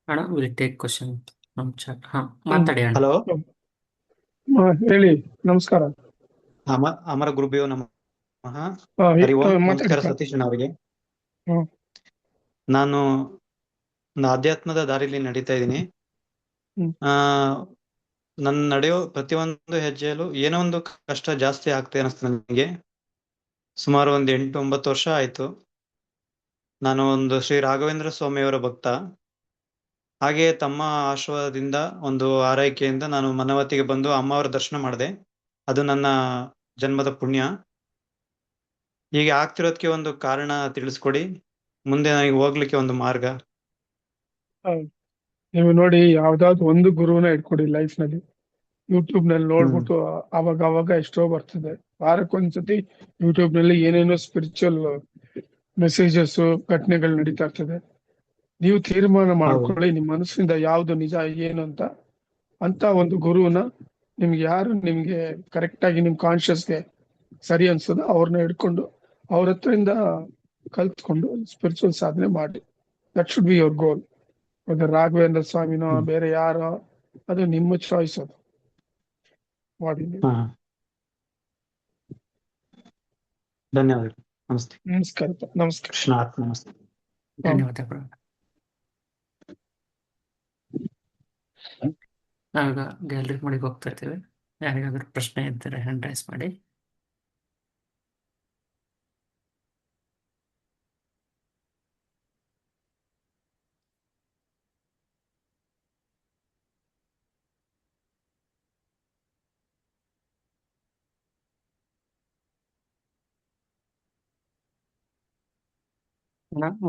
Anna will take question from chat. ಹಾ ಮಾತಾಡಿ ಅಣ್ಣ. ಹಲೋ, ಹೇಳಿ. ನಮಸ್ಕಾರ. ಅಮರ ಗುರುಭ್ಯೋ ನಮಃ. ಹರಿ ಓಂ. ನಮಸ್ಕಾರ ಸತೀಶ್ ಅವರಿಗೆ. ನಾನು ಒಂದು ಆಧ್ಯಾತ್ಮದ ದಾರಿಲಿ ನಡೀತಾ ಇದ್ದೀನಿ. ನನ್ನ ನಡೆಯೋ ಪ್ರತಿಯೊಂದು ಹೆಜ್ಜೆಯಲ್ಲೂ ಏನೋ ಒಂದು ಕಷ್ಟ ಜಾಸ್ತಿ ಆಗ್ತದೆ ಅನಿಸ್ತದೆ ನನಗೆ. ಸುಮಾರು ಒಂದು 8-9 ವರ್ಷ ಆಯ್ತು. ನಾನು ಒಂದು ಶ್ರೀ ರಾಘವೇಂದ್ರ ಸ್ವಾಮಿಯವರ ಭಕ್ತ. ಹಾಗೆ ತಮ್ಮ ಆಶೀರ್ವಾದದಿಂದ, ಒಂದು ಆರೈಕೆಯಿಂದ ನಾನು ಮನವತಿಗೆ ಬಂದು ಅಮ್ಮವರ ದರ್ಶನ ಮಾಡಿದೆ. ಅದು ನನ್ನ ಜನ್ಮದ ಪುಣ್ಯ. ಹೀಗೆ ಆಗ್ತಿರೋದಕ್ಕೆ ಒಂದು ಕಾರಣ ತಿಳಿಸ್ಕೊಡಿ, ಮುಂದೆ ನನಗೆ ಹೋಗ್ಲಿಕ್ಕೆ ಒಂದು ಮಾರ್ಗ. ನೀವು ನೋಡಿ, ಯಾವ್ದಾದ್ರು ಒಂದು ಗುರುವನ್ನ ಇಟ್ಕೊಡಿ ಲೈಫ್ ನಲ್ಲಿ. ಯೂಟ್ಯೂಬ್ ನಲ್ಲಿ ನೋಡ್ಬಿಟ್ಟು ಅವಾಗ ಎಷ್ಟೋ ಬರ್ತದೆ. ವಾರಕ್ಕೊಂದ್ಸತಿ ಯೂಟ್ಯೂಬ್ ನಲ್ಲಿ ಏನೇನೋ ಸ್ಪಿರಿಚುವಲ್ ಮೆಸೇಜಸ್, ಘಟನೆಗಳು ನಡೀತಾ ಇರ್ತದೆ. ನೀವು ತೀರ್ಮಾನ ಮಾಡ್ಕೊಳ್ಳಿ ನಿಮ್ ಮನಸ್ಸಿಂದ ಯಾವ್ದು ನಿಜ ಏನು ಅಂತ ಒಂದು ಗುರುವನ್ನ, ನಿಮ್ಗೆ ಯಾರು ನಿಮ್ಗೆ ಕರೆಕ್ಟ್ ಆಗಿ ನಿಮ್ ಕಾನ್ಶಿಯಸ್ಗೆ ಸರಿ ಅನ್ಸೋದು ಅವ್ರನ್ನ ಹಿಡ್ಕೊಂಡು ಅವ್ರ ಹತ್ರದಿಂದ ಕಲ್ತ್ಕೊಂಡು ಸ್ಪಿರಿಚುವಲ್ ಸಾಧನೆ ಮಾಡಿ. That should be your goal. ಅದು ರಾಘವೇಂದ್ರ ಸ್ವಾಮಿನೋ ಬೇರೆ ಯಾರೋ, ಅದು ನಿಮ್ಮ ಚಾಯ್ಸ್. ಅದು ಮಾಡಿ. ಧನ್ಯವಾದಗಳು. ನಮಸ್ತೆ. ನಮಸ್ಕಾರ. ನಮಸ್ಕಾರ. ಕೃಷ್ಣಾರ್ಥ. ನಮಸ್ತೆ. ಧನ್ಯವಾದಗಳು. ನಾವೀಗ ಗ್ಯಾಲರಿ ಮೋಡಿಗೆ ಹೋಗ್ತಾ ಇದ್ದೇವೆ. ಯಾರಿಗಾದ್ರೂ ಪ್ರಶ್ನೆ ಇದ್ದರೆ ಹ್ಯಾಂಡ್ ರೈಸ್ ಮಾಡಿ.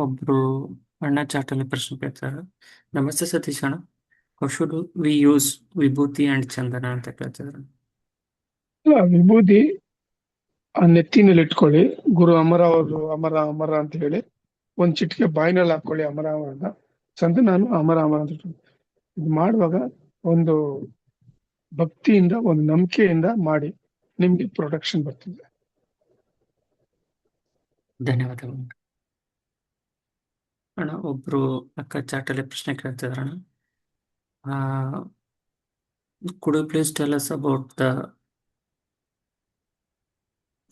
ಒಬ್ರು ಅಣ್ಣ ಚಾಟಲ್ಲಿ ಪ್ರಶ್ನೆ ಕೇಳ್ತಾರೆ. ನಮಸ್ತೆ ಸತೀಶ್ ಅಣ್ಣ, ಹೌ ಶುಡ್ ವಿ ಯೂಸ್ ವಿಭೂತಿ ಅಂಡ್ ಚಂದನ ಅಂತ ಕೇಳ್ತಿದ್ರು. ವಿಭೂತಿ ಆ ನೆತ್ತಿನಲ್ಲಿ ಇಟ್ಕೊಳ್ಳಿ. ಗುರು ಅಮರ ಅವರು ಅಮರ ಅಮರ ಅಂತ ಹೇಳಿ ಒಂದ್ ಚಿಟಿಕೆ ಬಾಯಿನಲ್ಲಿ ಹಾಕೊಳ್ಳಿ ಅಮರ ಅಮರ ಅಂತ. ಚಂದನಾನು ಅಮರ ಅಮರ ಅಂತ ಇಟ್ಕೊಳ್ಳಿ. ಇದು ಮಾಡುವಾಗ ಒಂದು ಭಕ್ತಿಯಿಂದ ಒಂದು ನಂಬಿಕೆಯಿಂದ ಮಾಡಿ, ನಿಮ್ಗೆ ಪ್ರೊಟೆಕ್ಷನ್ ಬರ್ತದೆ. ಧನ್ಯವಾದಗಳು ಅಣ್ಣ. ಒಬ್ರು ಅಕ್ಕ ಚಾಟಲ್ಲಿ ಪ್ರಶ್ನೆ ಕೇಳ್ತಿದ್ರು ಅಣ್ಣ. Could you please tell us about the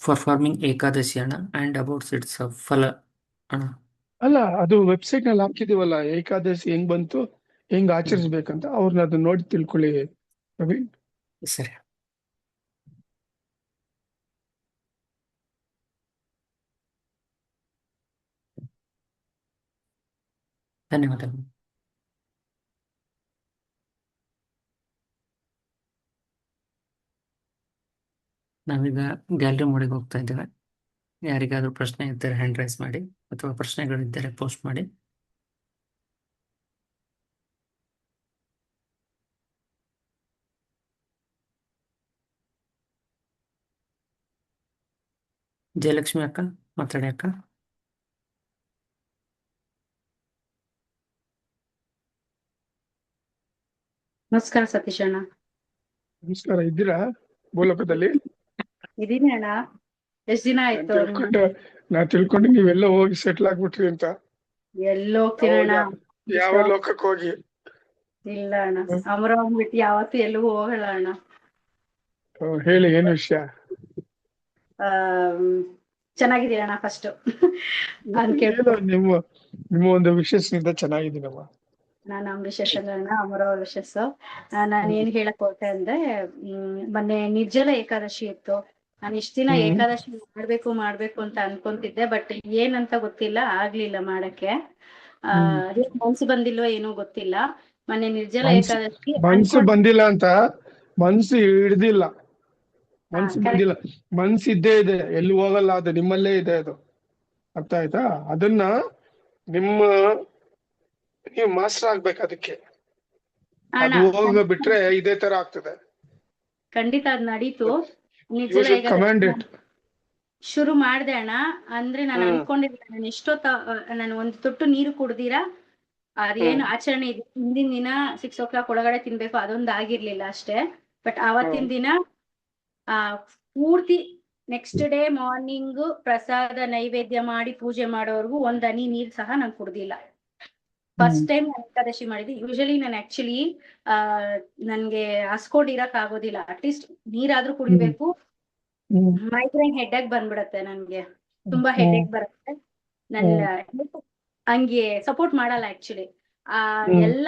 performing Ekadashi Anna and about it's ಫಲ ಅಣ್ಣ. ಅಲ್ಲ, ಅದು ವೆಬ್ಸೈಟ್ ನಲ್ಲಿ ಹಾಕಿದೀವಲ್ಲ, ಏಕಾದಶಿ ಹೆಂಗ್ ಬಂತು, ಹೆಂಗ್ ಆಚರಿಸ್ಬೇಕಂತ. ಅವ್ರನ್ನ ಅದನ್ನ ನೋಡಿ ತಿಳ್ಕೊಳ್ಳಿ ಪ್ರವೀಣ್. ಸರಿ, ಧನ್ಯವಾದಗಳು. ನಾವೀಗ ಗ್ಯಾಲರಿ ಮೋಡಿಗೆ ಹೋಗ್ತಾ ಇದ್ದೇವೆ. ಯಾರಿಗಾದ್ರೂ ಪ್ರಶ್ನೆ ಇದ್ದರೆ ಹ್ಯಾಂಡ್ ರೈಸ್ ಮಾಡಿ, ಅಥವಾ ಪ್ರಶ್ನೆಗಳಿದ್ದರೆ ಪೋಸ್ಟ್ ಮಾಡಿ. ಜಯಲಕ್ಷ್ಮಿ ಅಕ್ಕ ಮಾತಾಡಿ ಅಕ್ಕ. ನಮಸ್ಕಾರ ಸತೀಶ್ ಅಣ್ಣ. ನಮಸ್ಕಾರ, ಇದ್ದೀರಾ ಗೋಲೋಕದಲ್ಲಿ? ಇದೀನಿ ಅಣ್ಣ. ಎಷ್ಟ್ ದಿನ ಆಯ್ತು? ನಾ ತಿಳ್ಕೊಂಡು ನೀವೆಲ್ಲ ಹೋಗಿ ಸೆಟ್ಲ್ ಆಗ್ಬಿಟ್ರಿ ಅಂತ. ಎಲ್ಲ ಹೋಗ್ತೀನಿ ಅಣ್ಣ. ಯಾವ ಲೋಕಕ್ಕೆ ಹೋಗಿ? ಇಲ್ಲ ಅಣ್ಣ, ಅಮರಾವತಿ ಬಿಟ್ಟು ಯಾವತ್ತೂ ಎಲ್ಲೂ ಹೋಗಲ್ಲ ಅಣ್ಣ. ಹೇಳಿ, ಏನು ವಿಷಯ? ಚೆನ್ನಾಗಿದ್ದೀರ ಅಣ್ಣ ಫಸ್ಟ್ ನಿಮ್ಮ ಒಂದು ವಿಶೇಷದಿಂದ ಚೆನ್ನಾಗಿದ್ದೀನಮ್ಮ. ನಾನು ಅಂಬರೀಷ್ ಅಣ್ಣ, ಅಮರಾವತಿ ವಿಶಸ್. ನಾನು ಏನ್ ಹೇಳಕ್ ಹೋಗ್ತಾ ಅಂದ್ರೆ, ಮೊನ್ನೆ ನಿರ್ಜಲ ಏಕಾದಶಿ ಇತ್ತು. ನಾನು ಇಷ್ಟ ದಿನ ಏಕಾದಶಿ ಮಾಡ್ಬೇಕು ಅಂತ ಅನ್ಕೊಂತಿದ್ದೆ, ಬಟ್ ಏನಂತ ಗೊತ್ತಿಲ್ಲ, ಆಗ್ಲಿಲ್ಲ ಮಾಡಕ್ಕೆ. ಅದೇ ಮನ್ಸು ಬಂದಿಲ್ವೋ ಏನೋ ಗೊತ್ತಿಲ್ಲ. ಮೊನ್ನೆ ನಿರ್ಜಲ ಏಕಾದಶಿ ಮನ್ಸು ಬಂದಿಲ್ಲ ಅಂತ, ಮನ್ಸು ಹಿಡ್ದಿಲ್ಲ, ಮನ್ಸು ಬಂದಿಲ್ಲ, ಮನ್ಸು ಇದ್ದೇ ಇದೆ, ಎಲ್ಲಿ ಹೋಗಲ್ಲ, ಅದು ನಿಮ್ಮಲ್ಲೇ ಇದೆ. ಅದು ಅರ್ಥ ಆಯ್ತಾ? ಅದನ್ನ ನೀವು ಮಾಸ್ಟರ್ ಆಗ್ಬೇಕು. ಅದಕ್ಕೆ ಅದು ಹೋಗ ಬಿಟ್ರೆ ಇದೇ ತರ ಆಗ್ತದೆ. ಖಂಡಿತ ಅದ್ ನಡೀತು. ನಿರ್ಜಲ ಏಕಾದಶಿ ಶುರು ಮಾಡ್ದೆ ಅಣ್ಣ. ಅಂದ್ರೆ ನಾನು ಅನ್ಕೊಂಡಿದ್ದೆ, ನಾನು ನಾನು ಒಂದು ತೊಟ್ಟು ನೀರು ಕುಡ್ದಿರಾ ಅದೇನು ಆಚರಣೆ ಇದೆ, ಹಿಂದಿನ ದಿನ 6 o'clock ಒಳಗಡೆ ತಿನ್ಬೇಕು, ಅದೊಂದು ಆಗಿರ್ಲಿಲ್ಲ ಅಷ್ಟೇ. ಬಟ್ ಅವತ್ತಿನ ದಿನ ಪೂರ್ತಿ ನೆಕ್ಸ್ಟ್ ಡೇ ಮಾರ್ನಿಂಗ್ ಪ್ರಸಾದ ನೈವೇದ್ಯ ಮಾಡಿ ಪೂಜೆ ಮಾಡೋವರೆಗೂ ಒಂದ್ ಹನಿ ನೀರ್ ಸಹ ನಾನು ಕುಡ್ದಿಲ್ಲ. ಫಸ್ಟ್ ಟೈಮ್ ನಾನು ಏಕಾದಶಿ ಮಾಡಿದ್ದೆ. ಯೂಶಲಿ ನಾನು ಆಕ್ಚುಲಿ ನನ್ಗೆ ಹಸ್ಕೊಂಡಿರಕ್ ಆಗೋದಿಲ್ಲ, ಅಟ್ಲೀಸ್ಟ್ ನೀರಾದ್ರೂ ಕುಡಿಬೇಕು. ಮೈಗ್ರೈನ್ ಹೆಡ್ಏಕ್ ಬಂದ್ಬಿಡತ್ತೆ ನನ್ಗೆ, ತುಂಬಾ ಹೆಡ್ಏಕ್ ಬರುತ್ತೆ. ಹಂಗೆ ಸಪೋರ್ಟ್ ಮಾಡಲ್ಲ ಆಕ್ಚುಲಿ. ಎಲ್ಲ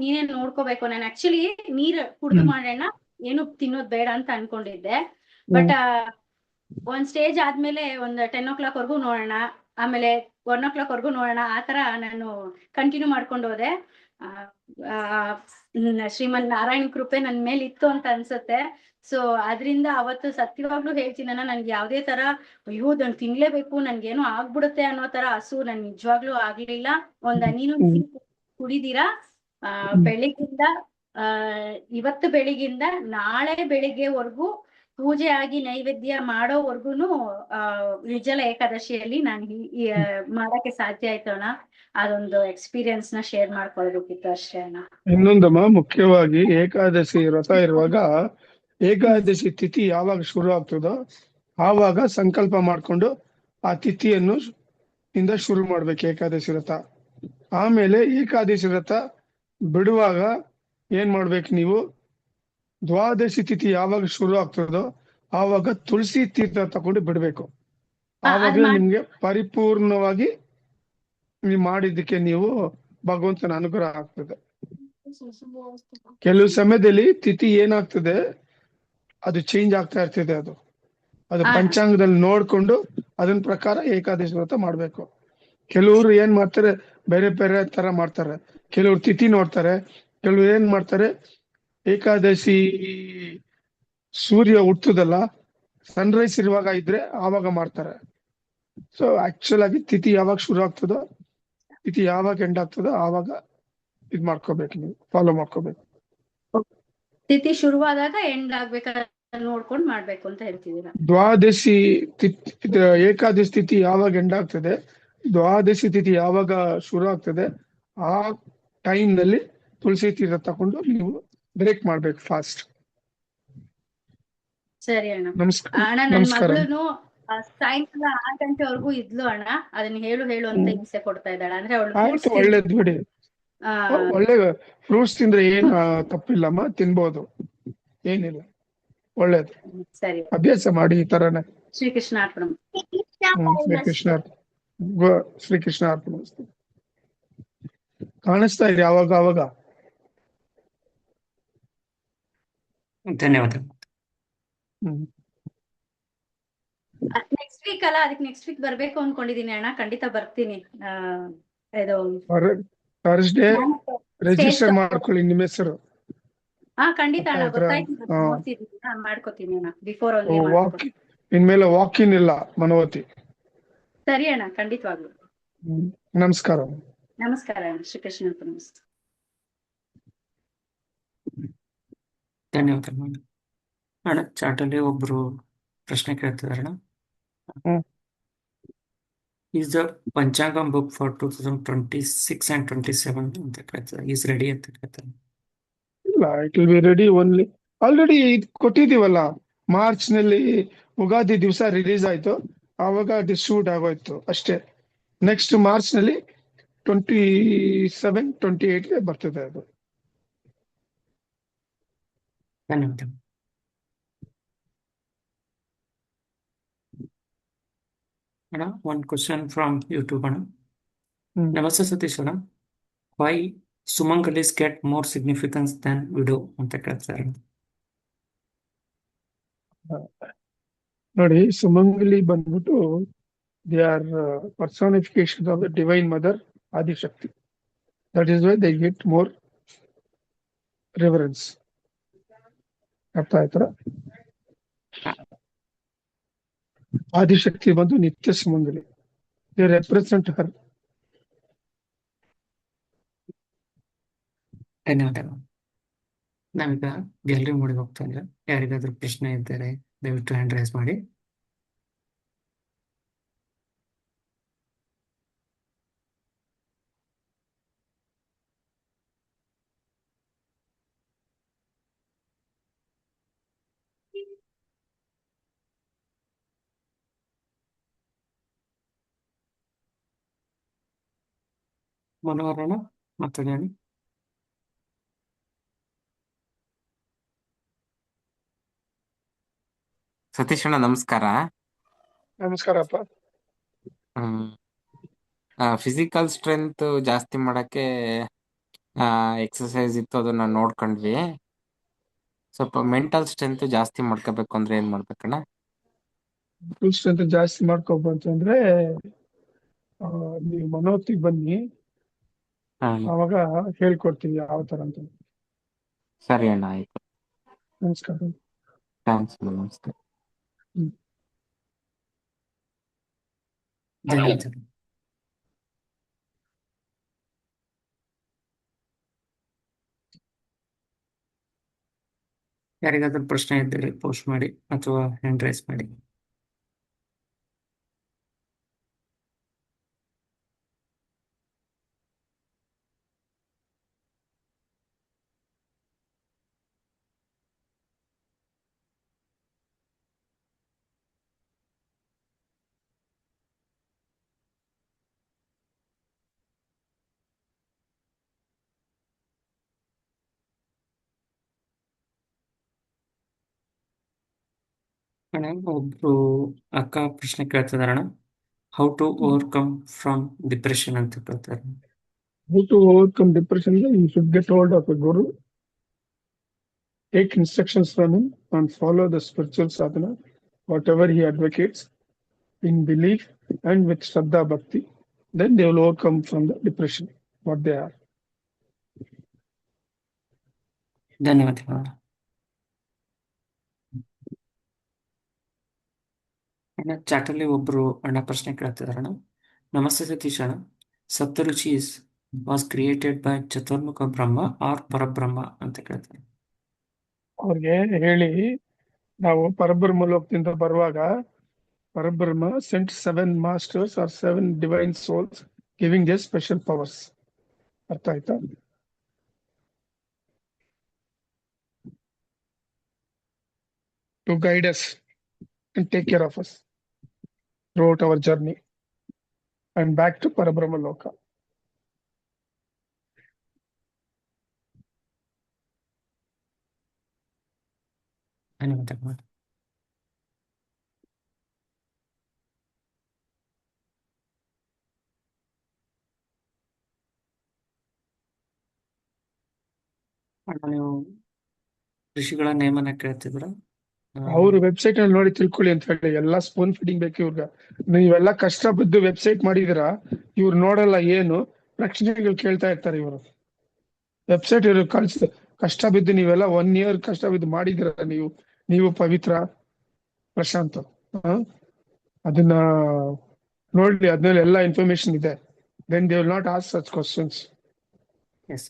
ನೀನೇ ನೋಡ್ಕೋಬೇಕು. ನಾನು ಆಕ್ಚುಲಿ ನೀರ್ ಕುಡ್ದು ಮಾಡೋಣ, ಏನು ತಿನ್ನೋದ್ ಬೇಡ ಅಂತ ಅನ್ಕೊಂಡಿದ್ದೆ. ಬಟ್ ಒಂದ್ ಸ್ಟೇಜ್ ಆದ್ಮೇಲೆ ಒಂದ್ 10 o'clock ವರ್ಗೂ ನೋಡೋಣ, ಆಮೇಲೆ 1 o'clock ವರ್ಗೂ ನೋಡೋಣ, ಆತರ ನಾನು ಕಂಟಿನ್ಯೂ ಮಾಡ್ಕೊಂಡು ಹೋದೆ. ಶ್ರೀಮನ್ ನಾರಾಯಣ ಕೃಪೆ ನನ್ ಮೇಲೆ ಇತ್ತು ಅಂತ ಅನ್ಸುತ್ತೆ. ಸೊ ಅದ್ರಿಂದ ಅವತ್ತು ಸತ್ಯವಾಗ್ಲೂ ಹೇಳ್ತೀನಣ್ಣ, ನನ್ಗೆ ಯಾವ್ದೇ ತರ ಅಯ್ಯೋ ನಾನು ತಿನ್ಲೇಬೇಕು, ನನ್ಗೇನೋ ಆಗ್ಬಿಡುತ್ತೆ ಅನ್ನೋ ತರ ಹಸು ನನ್ ನಿಜವಾಗ್ಲೂ ಆಗ್ಲಿಲ್ಲ. ಒಂದ್ ಹನಿನೂ ಕುಡಿದಿರಾ ಬೆಳಿಗ್ಗಿಂದ ಇವತ್ತು ಬೆಳಿಗ್ಗಿಂದ ನಾಳೆ ಬೆಳಿಗ್ಗೆವರೆಗೂ ಪೂಜೆ ಆಗಿ ನೈವೇದ್ಯ ಮಾಡೋವರ್ಗುನು ನಿರ್ಜಲ ಏಕಾದಶಿಯಲ್ಲಿ ನಾನು ಮಾಡಕ್ಕೆ ಸಾಧ್ಯ ಆಯ್ತು ಅಣ್ಣ. ಅದೊಂದು ಎಕ್ಸ್ಪೀರಿಯನ್ಸ್ ನ ಶೇರ್ ಮಾಡ್ಕೊಳ್ಬೇಕಿತ್ತು ಅಷ್ಟೇ ಅಣ್ಣ. ಇನ್ನೊಂದಮ್ಮ, ಮುಖ್ಯವಾಗಿ ಏಕಾದಶಿ ವ್ರತ ಇರುವಾಗ, ಏಕಾದಶಿ ತಿಥಿ ಯಾವಾಗ ಶುರು ಆಗ್ತದೋ ಆವಾಗ ಸಂಕಲ್ಪ ಮಾಡ್ಕೊಂಡು ಆ ತಿಥಿಯನ್ನು ಇಂದ ಶುರು ಮಾಡ್ಬೇಕು ಏಕಾದಶಿ ವ್ರತ. ಆಮೇಲೆ ಏಕಾದಶಿ ವ್ರತ ಬಿಡುವಾಗ ಏನ್ ಮಾಡ್ಬೇಕು ನೀವು, ದ್ವಾದಶಿ ತಿಥಿ ಯಾವಾಗ ಶುರು ಆಗ್ತದೋ ಆವಾಗ ತುಳಸಿ ತೀರ್ಥ ತಗೊಂಡು ಬಿಡ್ಬೇಕು. ಆವಾಗ ನಿಮ್ಗೆ ಪರಿಪೂರ್ಣವಾಗಿ ನೀವು ಮಾಡಿದ್ದಕ್ಕೆ ನೀವು ಭಗವಂತನ ಅನುಗ್ರಹ ಆಗ್ತದೆ. ಕೆಲವು ಸಮಯದಲ್ಲಿ ತಿಥಿ ಏನಾಗ್ತದೆ ಅದು ಚೇಂಜ್ ಆಗ್ತಾ ಇರ್ತದೆ. ಅದು ಹಾ ಅಣ್ಣ. ಪಂಚಾಂಗದಲ್ಲಿ ನೋಡ್ಕೊಂಡು ಅದನ್ನ ಪ್ರಕಾರ ಏಕಾದಶಿ ವ್ರತ ಮಾಡ್ಬೇಕು. ಕೆಲವರು ಏನ್ ಮಾಡ್ತಾರೆ, ಬೇರೆ ಬೇರೆ ತರ ಮಾಡ್ತಾರೆ. ಕೆಲವರು ತಿಥಿ ನೋಡ್ತಾರೆ, ಕೆಲವ್ರು ಏನ್ ಮಾಡ್ತಾರೆ, ಏಕಾದಶಿ ಸೂರ್ಯ ಹುಟ್ಟುದಲ್ಲ, ಸನ್ರೈಸ್ ಇರುವಾಗ ಇದ್ರೆ ಆವಾಗ ಮಾಡ್ತಾರೆ. ಸೊ ಆಕ್ಚುಲ್ ಆಗಿ ತಿಥಿ ಯಾವಾಗ ಶುರು ಆಗ್ತದೋ, ತಿಥಿ ಯಾವಾಗ ಎಂಡ್ ಆಗ್ತದೋ ಆವಾಗ ಇದ್ ಮಾಡ್ಕೋಬೇಕು, ನೀವು ಫಾಲೋ ಮಾಡ್ಕೋಬೇಕು. ತಿಥಿ ಶುರುವಾದಾಗ ಎಂಡ್ ಆಗ್ಬೇಕಾದ್ರೆ ನೋಡ್ಕೊಂಡ್ ಮಾಡ್ಬೇಕು ಅಂತ ಹೇಳ್ತಿದ್ದೀರಾ? ದ್ವಾದಶಿ ಏಕಾದಶಿ ತಿಥಿ ಯಾವಾಗ ಎಂಡ್ ಆಗ್ತದೆ, ದ್ವಾದಶಿ ತಿಥಿ ಯಾವಾಗ ಶುರು ಆಗ್ತದೆ, ಆ ಟೈಮ್ ನಲ್ಲಿ ತುಳಸಿ ತೀರ್ಥ ತಕೊಂಡು ನೀವು ಬ್ರೇಕ್ ಮಾಡ್ಬೇಕು ಫಾಸ್ಟ್. ಸರಿ ಅಣ್ಣ. ನಮಸ್ಕಾರ. ಅಣ್ಣ ನನ್ ನಮಸ್ಕಾರ. ಮಗಳು ಸಾಯಂಕಾಲ 6 ಗಂಟೆವರೆಗೂ ಇದ್ಲು ಅಣ್ಣ. ಅದನ್ನ ಹೇಳು ಅಂತ ಹಿಂಸೆ ಕೊಡ್ತಾ ಇದ್ದಾಳೆ. ಅಂದ್ರೆ ಅವಳು ಆಯ್ತು, ಒಳ್ಳೇದ್ ಬಿಡಿ. ಒಳ್ಳೆ ಫ್ರೂಟ್ಸ್ ತಿಂದ್ರೆ ಏನ್ ತಪ್ಪಿಲ್ಲಮ್ಮ, ತಿನ್ಬೋದು, ಏನಿಲ್ಲ, ಒಳ್ಳೇದು. ಸರಿ. ಅಭ್ಯಾಸ ಮಾಡಿ ಈ ತರನೇ. ಶ್ರೀಕೃಷ್ಣ ಅರ್ಪಣ. ಶ್ರೀಕೃಷ್ಣ ಅರ್ಪಣ. ಕಾಣಿಸ್ತಾ ಇದೆ ಅವಾಗ ಅವಾಗ. ಧನ್ಯವಾದ. ನೆಕ್ಸ್ಟ್ ವೀಕ್ ಅಲ್ಲ, ಅದಕ್ಕೆ ನೆಕ್ಸ್ಟ್ ವೀಕ್ ಬರ್ಬೇಕು ಅನ್ಕೊಂಡಿದೀನಿ ಅಣ್ಣ. ಖಂಡಿತ ಬರ್ತೀನಿ. ಇದು ಥರ್ಸ್ಡೇ ರಿಜಿಸ್ಟರ್ ಮಾಡ್ಕೊಳ್ಳಿ ನಿಮ್ಮ ಹೆಸರು. ಹಾ ಖಂಡಿತ ಅಣ್ಣ, ಗೊತ್ತಾಯ್ತು. ನೋಡ್ತಿದ್ದೀನಿ, ಮಾಡ್ಕೋತೀನಿ ಅಣ್ಣ. ಬಿಫೋರ್ ಇನ್ಮೇಲೆ ವಾಕಿನ್ ಇಲ್ಲ ಮನೋವತಿ. ಸರಿ ಅಣ್ಣ, ಖಂಡಿತವಾಗ್ಲು. ನಮಸ್ಕಾರ. ನಮಸ್ಕಾರ ಅಣ್ಣ. ಶ್ರೀಕೃಷ್ಣ ಅರ್ಪಣ. ಧನ್ಯವಾದ ಅಣ್ಣ. ಚಾಟಲ್ಲಿ ಒಬ್ರು ಪ್ರಶ್ನೆ ಕೇಳ್ತಿದಾರಣ್ಣ. Is the Panchangam book for 2026 and 27 ಅಂತ ಕೇಳ್ತಾರೆ. ಈಸ್ ರೆಡಿ ಅಂತ ಕೇಳ್ತಾರೆ. ಇಲ್ಲ, it will be ready only. Already ಕೊಟ್ಟಿದೀವಲ್ಲ, ಮಾರ್ಚ್ ನಲ್ಲಿ ಉಗಾದಿ ದಿವಸ ರಿಲೀಸ್ ಆಯ್ತು, ಆವಾಗ ಡಿಸ್ಟ್ರಿಬ್ಯೂಟ್ ಆಗೋಯ್ತು ಅಷ್ಟೇ. ನೆಕ್ಸ್ಟ್ ಮಾರ್ಚ್ ನಲ್ಲಿ 27, 28 ಬರ್ತದೆ ಅದು. ಧನ್ಯವಾದ ಅಣ್ಣ. ಒನ್ ಕ್ವಶನ್ ಫ್ರಮ್ ಯೂಟ್ಯೂಬ್ ಅಣ್ಣ. ನಮಸ್ತೆ ಸತೀಶ್ ಅಣ್ಣ. Why sumangalis get more significance than widow ಅಂತ ಕೇಳ್ತಾರೆ. ನೋಡಿ, ಸುಮಂಗಲಿ ಬಂದ್ಬಿಟ್ಟು they are personification of the divine mother Adishakti. That is why they get more reverence. ಅರ್ಥ ಆಯ್ತಾ? ಆದಿಶಕ್ತಿ ಬಂದು ನಿತ್ಯ ಸುಮಂಗಲಿ. ದೇ ರೆಪ್ರೆಸೆಂಟ್ ಹರ್. ಧನ್ಯವಾದ. ನಾವೀಗ ಗ್ಯಾಲರಿ ಮೋಡಿಗೆ ಹೋಗ್ತಾ ಇದ್ರೆ, ಯಾರಿಗಾದ್ರೂ ಪ್ರಶ್ನೆ ಇದ್ದರೆ ದಯವಿಟ್ಟು ಹ್ಯಾಂಡ್ ರೈಸ್ ಮಾಡಿ. ಮನೋಹರಣ ಮಾತಾಡಿ. ಸತೀಶ್ ಅಣ್ಣ ನಮಸ್ಕಾರ. ನಮಸ್ಕಾರಪ್ಪ. ಫಿಸಿಕಲ್ ಸ್ಟ್ರೆಂತ್ ಜಾಸ್ತಿ ಮಾಡಕ್ಕೆ ಎಕ್ಸಸೈಸ್ ಇತ್ತು, ಅದನ್ನ ನೋಡ್ಕೊಂಡ್ವಿ. ಸ್ವಲ್ಪ ಮೆಂಟಲ್ ಸ್ಟ್ರೆಂತ್ ಜಾಸ್ತಿ ಮಾಡ್ಕೋಬೇಕು ಅಂದ್ರೆ ಏನ್ ಮಾಡ್ಬೇಕಣ್ಣ? ಫುಲ್ ಸ್ಟ್ರೆಂತ್ ಜಾಸ್ತಿ ಮಾಡ್ಕೋಬೇಕಂದ್ರೆ ನೀವು ಮನೋತಿಗೆ ಬನ್ನಿ, ಅವಾಗ ಹೇಳ್ಕೊಡ್ತೀವಿ ಯಾವ ತರ ಅಂತ. ಸರಿ ಅಣ್ಣ, ಆಯ್ತು. ನಮಸ್ಕಾರ. ಥ್ಯಾಂಕ್ಸ್. ನಮಸ್ತೆ. ಧನ್ಯವಾದ. ಯಾರಿಗಾದ್ರೂ ಪ್ರಶ್ನೆ ಇದ್ದರೆ ಪೋಸ್ಟ್ ಮಾಡಿ ಅಥವಾ ಹ್ಯಾಂಡ್ ರೈಸ್ ಮಾಡಿ. ಅಣ್ಣ, ಒಬ್ರು ಅಕ್ಕ ಪ್ರಶ್ನೆ ಕೇಳ್ತಿದಾರಣ. How to overcome from depression ಅಂತ ಕೇಳ್ತಾರೆ. How to overcome depression? You should get hold of a guru, take instructions from him, and follow the spiritual sadhana, whatever he advocates, in belief and with Shraddha Bhakti. Then they will overcome from the depression, what they are. ಧನ್ಯವಾದಗಳು. ಅಣ್ಣ ಚಾಟಲ್ಲಿ ಒಬ್ರು ಅಣ್ಣ ಪ್ರಶ್ನೆ ಕೇಳ್ತಿದಾರಣ್ಣ. ನಮಸ್ತೆ ಸತೀಶ್ ಅಣ್ಣ, ಸಪ್ತರುಚೀಸ್ was created by Chaturmukha Brahma R Parabrahma ಅಂತ ಕೇಳ್ತಾರೆ. ಅವ್ರಿಗೆ ಹೇಳಿ, ನಾವು ಪರಬ್ರಹ್ಮ ಲೋಕದಿಂದ ಬರುವಾಗ ಪರಬ್ರಹ್ಮ sent 7 masters or 7 divine souls giving their special powers. ಅರ್ಥ ಆಯ್ತಾ? To guide us and take care of us throughout our journey and back to Parabrahma Loka. ಧನ್ಯವಾದಗಳು. ಅಣ್ಣ ನೀವು ಋಷಿಗಳ ನೇಮನ ಕೇಳ್ತಿದ್ರ? ಅವ್ರ ವೆಬ್ಸೈಟ್ ಅಲ್ಲಿ ನೋಡಿ ತಿಳ್ಕೊಳ್ಳಿ ಅಂತ ಹೇಳಿ. ಎಲ್ಲಾ ಸ್ಪೂನ್ ಫೀಡಿಂಗ್ ಬೇಕು ಇವ್ರಿಗೆ. ನೀವೆಲ್ಲ ಕಷ್ಟ ಬಿದ್ದು ವೆಬ್ಸೈಟ್ ಮಾಡಿದಿರಾ, ಇವ್ರು ನೋಡಲ್ಲ, ಏನು ಪ್ರಶ್ನೆಗಳು ಕೇಳ್ತಾ ಇರ್ತಾರೆ ಇವರು. ವೆಬ್ಸೈಟ್ ಇವ್ರು ಕಷ್ಟ ಬಿದ್ದು ನೀವೆಲ್ಲ 1 year ಕಷ್ಟ ಬಿದ್ದು ಮಾಡಿದಿರ ನೀವು ಪವಿತ್ರ ಪ್ರಶಾಂತ್, ಅದನ್ನ ನೋಡಿ, ಅದ್ರಲ್ಲಿ ಎಲ್ಲ ಇನ್ಫಾರ್ಮೇಶನ್ ಇದೆ. Then they will not ask such questions. Yes.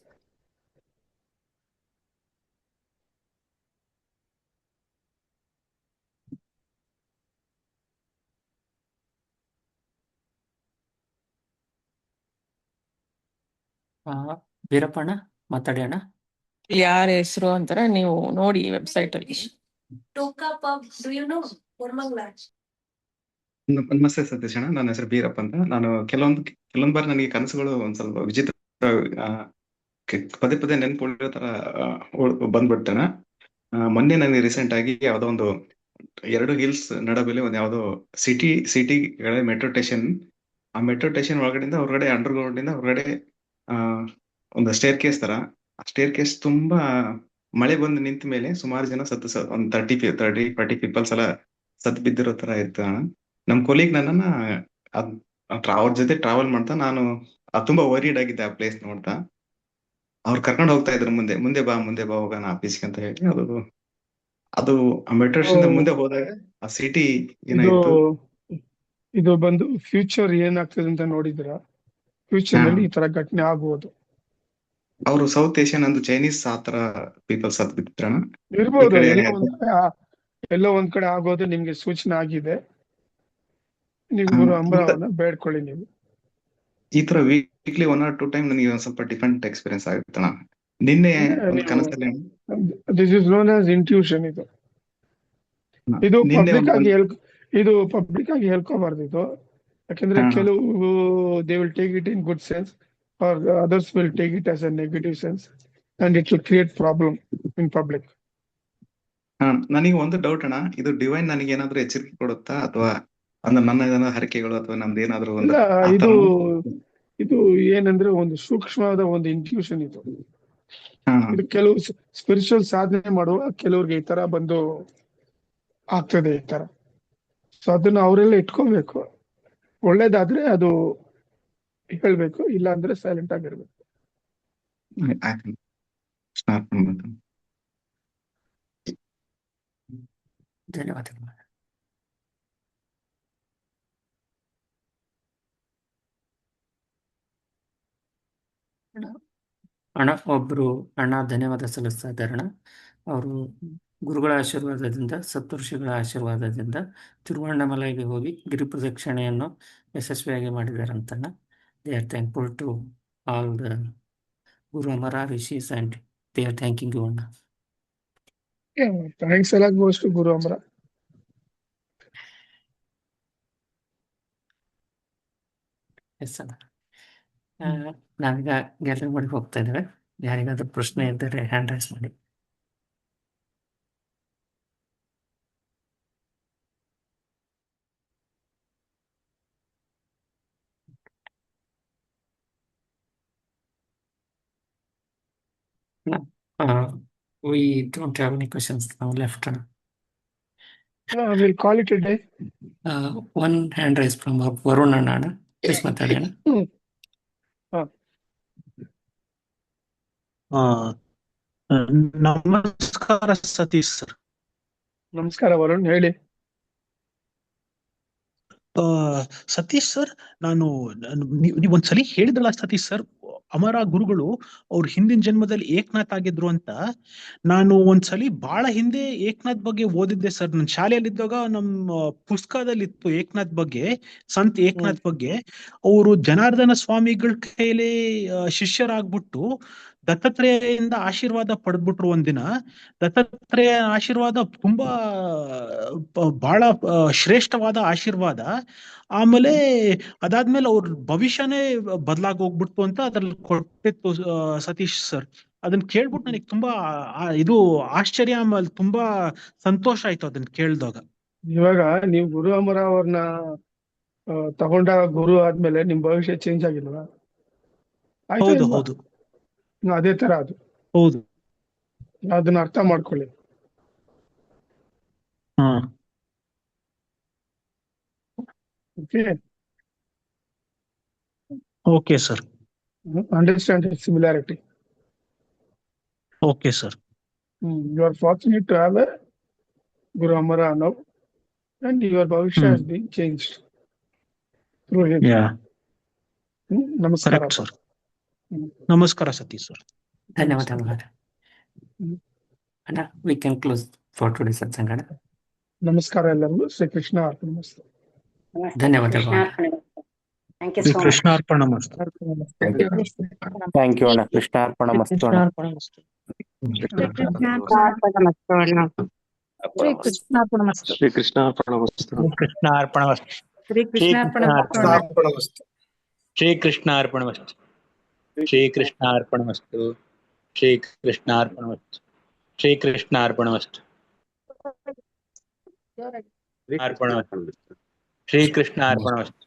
ವೀರಪ್ಪಣ್ಣ ಮಾತಾಡಿ ಅಣ್ಣ. ಯಾರ ಹೆಸರು ಅಂತಾರೆ ನೀವು ನೋಡಿ ವೆಬ್ಸೈಟ್ ಅಲ್ಲಿ. ನಮಸ್ತೆ ಸತೀಶ್ ಅಣ್ಣ, ನನ್ನ ಹೆಸರು ಬೀರಪ್ಪ ಅಂತ. ನಾನು ಕೆಲವೊಂದ್ ಬಾರಿ ನನಗೆ ಕನಸುಗಳು ಒಂದ್ ಸ್ವಲ್ಪ ವಿಚಿತ್ರ, ಪದೇ ಪದೇ ನೆನ್ಪು ಉಳಿಯೋ ತರ ಬಂದ್ಬಿಡ್ತೇನ. ಮೊನ್ನೆ ನನಗೆ ರೀಸೆಂಟ್ ಆಗಿ ಯಾವ್ದೋ ಒಂದು 2 ಹಿಲ್ಸ್ ನಡುವೆ ಒಂದ್ ಯಾವ್ದೋ ಸಿಟಿಗಳ ಮೆಟ್ರೋ ಸ್ಟೇಷನ್, ಆ ಮೆಟ್ರೋ ಸ್ಟೇಷನ್ ಒಳಗಡೆಯಿಂದ ಹೊರಗಡೆ, ಅಂಡರ್ಗ್ರೌಂಡ್ ಇಂದ ಹೊರಗಡೆ ಒಂದು ಸ್ಟೇರ್ ಕೇಸ್ ತರ. ಆ ಸ್ಟೇರ್ ಕೇಸ್ ತುಂಬಾ ಮಳೆ ಬಂದು ನಿಂತ ಮೇಲೆ ಸುಮಾರು ಜನ ಒಂದ್ 30-40 ಪೀಪಲ್ಸ್ ಎಲ್ಲ ಸತ್ ಬಿದ್ದಿರೋ ತರ ಇತ್ತು ಅಣ್ಣ. ನಮ್ ಕೊಲೀಗ್ ನನ್ನನ್ನ ಅವ್ರ ಜೊತೆ ಟ್ರಾವೆಲ್ ಮಾಡ್ತಾ, ನಾನು ತುಂಬಾ ವರೀಡ್ ಆಗಿದ್ದೆ ಆ ಪ್ಲೇಸ್ ನೋಡ್ತಾ. ಅವ್ರು ಕರ್ಕೊಂಡು ಹೋಗ್ತಾ ಇದ್ರು, ಮುಂದೆ ಬಾ ಹೋಗೋಣ ಆಫೀಸ್ಗೆ ಅಂತ ಹೇಳಿ. ಅದು ಆ ಮೆಟ್ರೋ ಸ್ಟೇಷನ್ ಮುಂದೆ ಹೋದಾಗ ಆ ಸಿಟಿ ಏನಾಯ್ತು, ಇದು ಬಂದು ಫ್ಯೂಚರ್ ಏನಾಗ್ತದೆ ಅಂತ ನೋಡಿದ್ರ? ಫ್ಯೂಚರ್ ನಲ್ಲಿ ಈ ತರ ಘಟನೆ ಆಗ್ಬೋದು. ಅವರು ಸೌತ್ ಏಷ್ಯನ್ ಅಂದು ಚೈನೀಸ್ ಆತರ ಪೀಪಲ್ಸ್ ಸತ್ ಬಿದ್ರಣ ಇರ್ಬೋದು. ಎಲ್ಲೋ ಒಂದ್ ಕಡೆ ಆಗೋದು ನಿಮ್ಗೆ ಸೂಚನೆ ಆಗಿದೆ. ನೀವು ಗುರು ಅಂಬರಾವನ್ನ ಬೇಡ್ಕೊಳ್ಳಿ. ನೀವು ಈ ತರ ವೀಕ್ಲಿ 1 or 2 ಟೈಮ್ ನನಗೆ ಒಂದ್ ಸ್ವಲ್ಪ ಡಿಫರೆಂಟ್ ಎಕ್ಸ್ಪೀರಿಯನ್ಸ್ ಆಗುತ್ತಣ್ಣ. ನಿನ್ನೆ ಒಂದು ಕನಸಲ್ಲಿ this is known as intuition. ಇದು ಪಬ್ಲಿಕ್ ಆಗಿ ಹೇಳ್ಕೋಬಾರ್ದು ಇದು. ಯಾಕಂದ್ರೆ ಕೆಲವು they will take it in good sense, or others will take it as a negative sense, and it will create problem in public. ನನಗೆ ಒಂದು ಡೌಟ್ ಅಣ್ಣ, ಇದು ಡಿವೈನ್ ನನಗೆ ಏನಾದ್ರು ಎಚ್ಚರಿಕೆ ಕೊಡುತ್ತಾ, ಅಥವಾ ಅಂದ್ರೆ ನನ್ನ ಹರಕೆಗಳು ಅಥವಾ ನಮ್ದು ಏನಾದ್ರು ಒಂದು? ಇದು ಏನಂದ್ರೆ ಒಂದು ಸೂಕ್ಷ್ಮವಾದ ಒಂದು ಇಂಟ್ಯೂಷನ್ ಇದು. ಕೆಲವು ಸ್ಪಿರಿಚುವಲ್ ಸಾಧನೆ ಮಾಡುವ ಕೆಲವ್ರಿಗೆ ಈ ತರ ಬಂದು ಆಗ್ತದೆ ಈ ತರ. ಸೊ ಅದನ್ನ ಅವರೆಲ್ಲ ಇಟ್ಕೋಬೇಕು. ಒಳ್ಳೇದಾದ್ರೆ ಅದು ಹೇಳ್ಬೇಕು, ಇಲ್ಲ ಅಂದ್ರೆ ಸೈಲೆಂಟ್ ಆಗಿರ್ಬೇಕು. ಧನ್ಯವಾದಗಳು. ಅಣ್ಣ ಒಬ್ರು ಅಣ್ಣ ಧನ್ಯವಾದ ಸಲ್ಲಿಸ್ತಾ ಇದ್ದಾರೆ ಅಣ್ಣ. ಅವರು ಗುರುಗಳ ಆಶೀರ್ವಾದದಿಂದ, ಸಪ್ತಋಷಿಗಳ ಆಶೀರ್ವಾದದಿಂದ ತಿರುವಣ್ಣಾಮಲೈಗೆ ಹೋಗಿ ಗಿರಿ ಪ್ರದಕ್ಷಿಣೆಯನ್ನು ಯಶಸ್ವಿಯಾಗಿ ಮಾಡಿದ್ದಾರೆ ಅಂತಣ್ಣ. They are thankful to all the guru Amara rishis and they are thanking you ಅಣ್ಣ. ಥ್ಯಾಂಕ್ಸ್ ಎಲ್ಲ goes to guru Amara. Yes ಅಣ್ಣ. ನಾವೀಗ ಗ್ಯಾಲರಿ ಮಾಡಿ ಹೋಗ್ತಾ ಇದ್ದೇವೆ. ಯಾರಿಗಾದ್ರೂ ಪ್ರಶ್ನೆ ಇದ್ದರೆ ಹ್ಯಾಂಡ್ ರೈಸ್ ಮಾಡಿ. We don't have any questions now left. We'll call it a day. One hand raised from Varun Anna. Please ಮಾತಾಡಿ ಅಣ್ಣ. ನಮಸ್ಕಾರ ಸತೀಶ್ ಸರ್. ನಮಸ್ಕಾರ ವರುಣ್, ಹೇಳಿ. ಸತೀಶ್ ಸರ್, ನೀವು ಒಂದ್ಸಲಿ ಹೇಳಿದ್ರಲ್ಲ ಸತೀಶ್ ಸರ್, ಅಮರ ಗುರುಗಳು ಅವ್ರ ಹಿಂದಿನ ಜನ್ಮದಲ್ಲಿ ಏಕನಾಥ್ ಆಗಿದ್ರು ಅಂತ. ನಾನು ಒಂದ್ಸಲಿ ಬಹಳ ಹಿಂದೆ ಏಕನಾಥ್ ಬಗ್ಗೆ ಓದಿದ್ದೆ ಸರ್. ನನ್ನ ಶಾಲೆಯಲ್ಲಿದ್ದಾಗ ನಮ್ಮ ಪುಸ್ತಕದಲ್ಲಿ ಇತ್ತು ಏಕನಾಥ್ ಬಗ್ಗೆ, ಸಂತ್ ಏಕನಾಥ್ ಬಗ್ಗೆ. ಅವರು ಜನಾರ್ದನ ಸ್ವಾಮಿಗಳ ಕೈಲಿ ಶಿಷ್ಯರಾಗ್ಬಿಟ್ಟು ದತ್ತಾತ್ರೇಯದಿಂದ ಆಶೀರ್ವಾದ ಪಡೆದ್ಬಿಟ್ರು ಒಂದಿನ. ದತ್ತಾತ್ರೇಯ ಆಶೀರ್ವಾದ ತುಂಬಾ ಬಹಳ ಶ್ರೇಷ್ಠವಾದ ಆಶೀರ್ವಾದ. ಆಮೇಲೆ ಅದಾದ್ಮೇಲೆ ಅವ್ರ ಭವಿಷ್ಯನೇ ಬದಲಾಗಿ ಹೋಗ್ಬಿಡ್ತು ಅಂತ ಅದ್ರಲ್ಲಿ ಕೊಟ್ಟಿತ್ತು ಸತೀಶ್ ಸರ್. ಅದನ್ನ ಕೇಳ್ಬಿಟ್ಟು ನನಗೆ ತುಂಬಾ ಇದು ಆಶ್ಚರ್ಯ, ಆಮೇಲೆ ತುಂಬಾ ಸಂತೋಷ ಆಯ್ತು ಅದನ್ನ ಕೇಳಿದಾಗ. ಇವಾಗ ನೀವು ಗುರು ಅಮರ ಅವ್ರನ್ನ ತಗೊಂಡಾಗ ಗುರು ಆದ್ಮೇಲೆ ನಿಮ್ ಭವಿಷ್ಯ ಚೇಂಜ್ ಆಗಿಲ್ವಾ? ಹೌದು ಹೌದು ಅದೇ ತರ ಅದು. ಹೌದು, ಅದನ್ನ ಅರ್ಥ ಮಾಡ್ಕೊಳ್ಳಿ. Okay sir. Understand the similarity. Okay sir. You are fortunate to have a Guru Amara now, and your bhavishya has been changed through him. Yeah. ನಮಸ್ಕಾರ ಸರ್. ನಮಸ್ಕಾರ ಸತೀಶ್ ಸರ್. ಧನ್ಯವಾದಗಳು ಅಣ್ಣ. We can close for today's satsanga. ನಮಸ್ಕಾರ ಎಲ್ಲರಿಗೂ. ಶ್ರೀ ಕೃಷ್ಣ ಅರ್ಪಣಮಸ್ತು. ಧನ್ಯವಾದಗಳು. Krishna ಅರ್ಪಣಮಸ್ತು. Thank you ಅಣ್ಣ. ಕೃಷ್ಣ ಅರ್ಪಣಮಸ್ತು ಅಣ್ಣ. ಶ್ರೀ ಕೃಷ್ಣ ಅರ್ಪಣಮಸ್ತು. ಕೃಷ್ಣ ಅರ್ಪಣಮಸ್ತು. ಶ್ರೀ ಕೃಷ್ಣ ಅರ್ಪಣಮಸ್ತು. ಶ್ರೀ ಕೃಷ್ಣ ಅರ್ಪಣಮಸ್ತು. ಶ್ರೀ ಕೃಷ್ಣ ಅರ್ಪಣಮಸ್ತು. ಶ್ರೀ ಕೃಷ್ಣ ಅರ್ಪಣಮಸ್ತು. ಶ್ರೀ ಕೃಷ್ಣ ಅರ್ಪಣಮಸ್ತು. ಅರ್ಪಣಮಸ್ತು. ಶ್ರೀ ಕೃಷ್ಣ ಅರ್ಪಣಮಸ್ತು.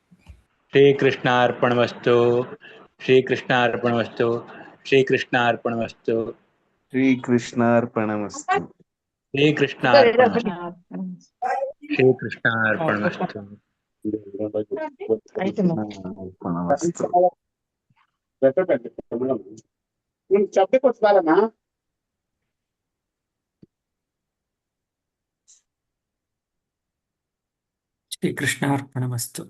ಶ್ರೀ ಕೃಷ್ಣ ಅರ್ಪಣಮಸ್ತು. ಶ್ರೀ ಕೃಷ್ಣ ಅರ್ಪಣಮಸ್ತು. ಶ್ರೀ ಕೃಷ್ಣ ಅರ್ಪಣಮಸ್ತು. ಶ್ರೀ ಕೃಷ್ಣ ಅರ್ಪಣಮಸ್ತು. ಶ್ರೀ ಕೃಷ್ಣ ಅರ್ಪಣಮಸ್ತು. ಶ್ರೀ ಕೃಷ್ಣ ಅರ್ಪಣಮಸ್ತು. ಶ್ರೀ ಕೃಷ್ಣ ಅರ್ಪಣಮಸ್ತು.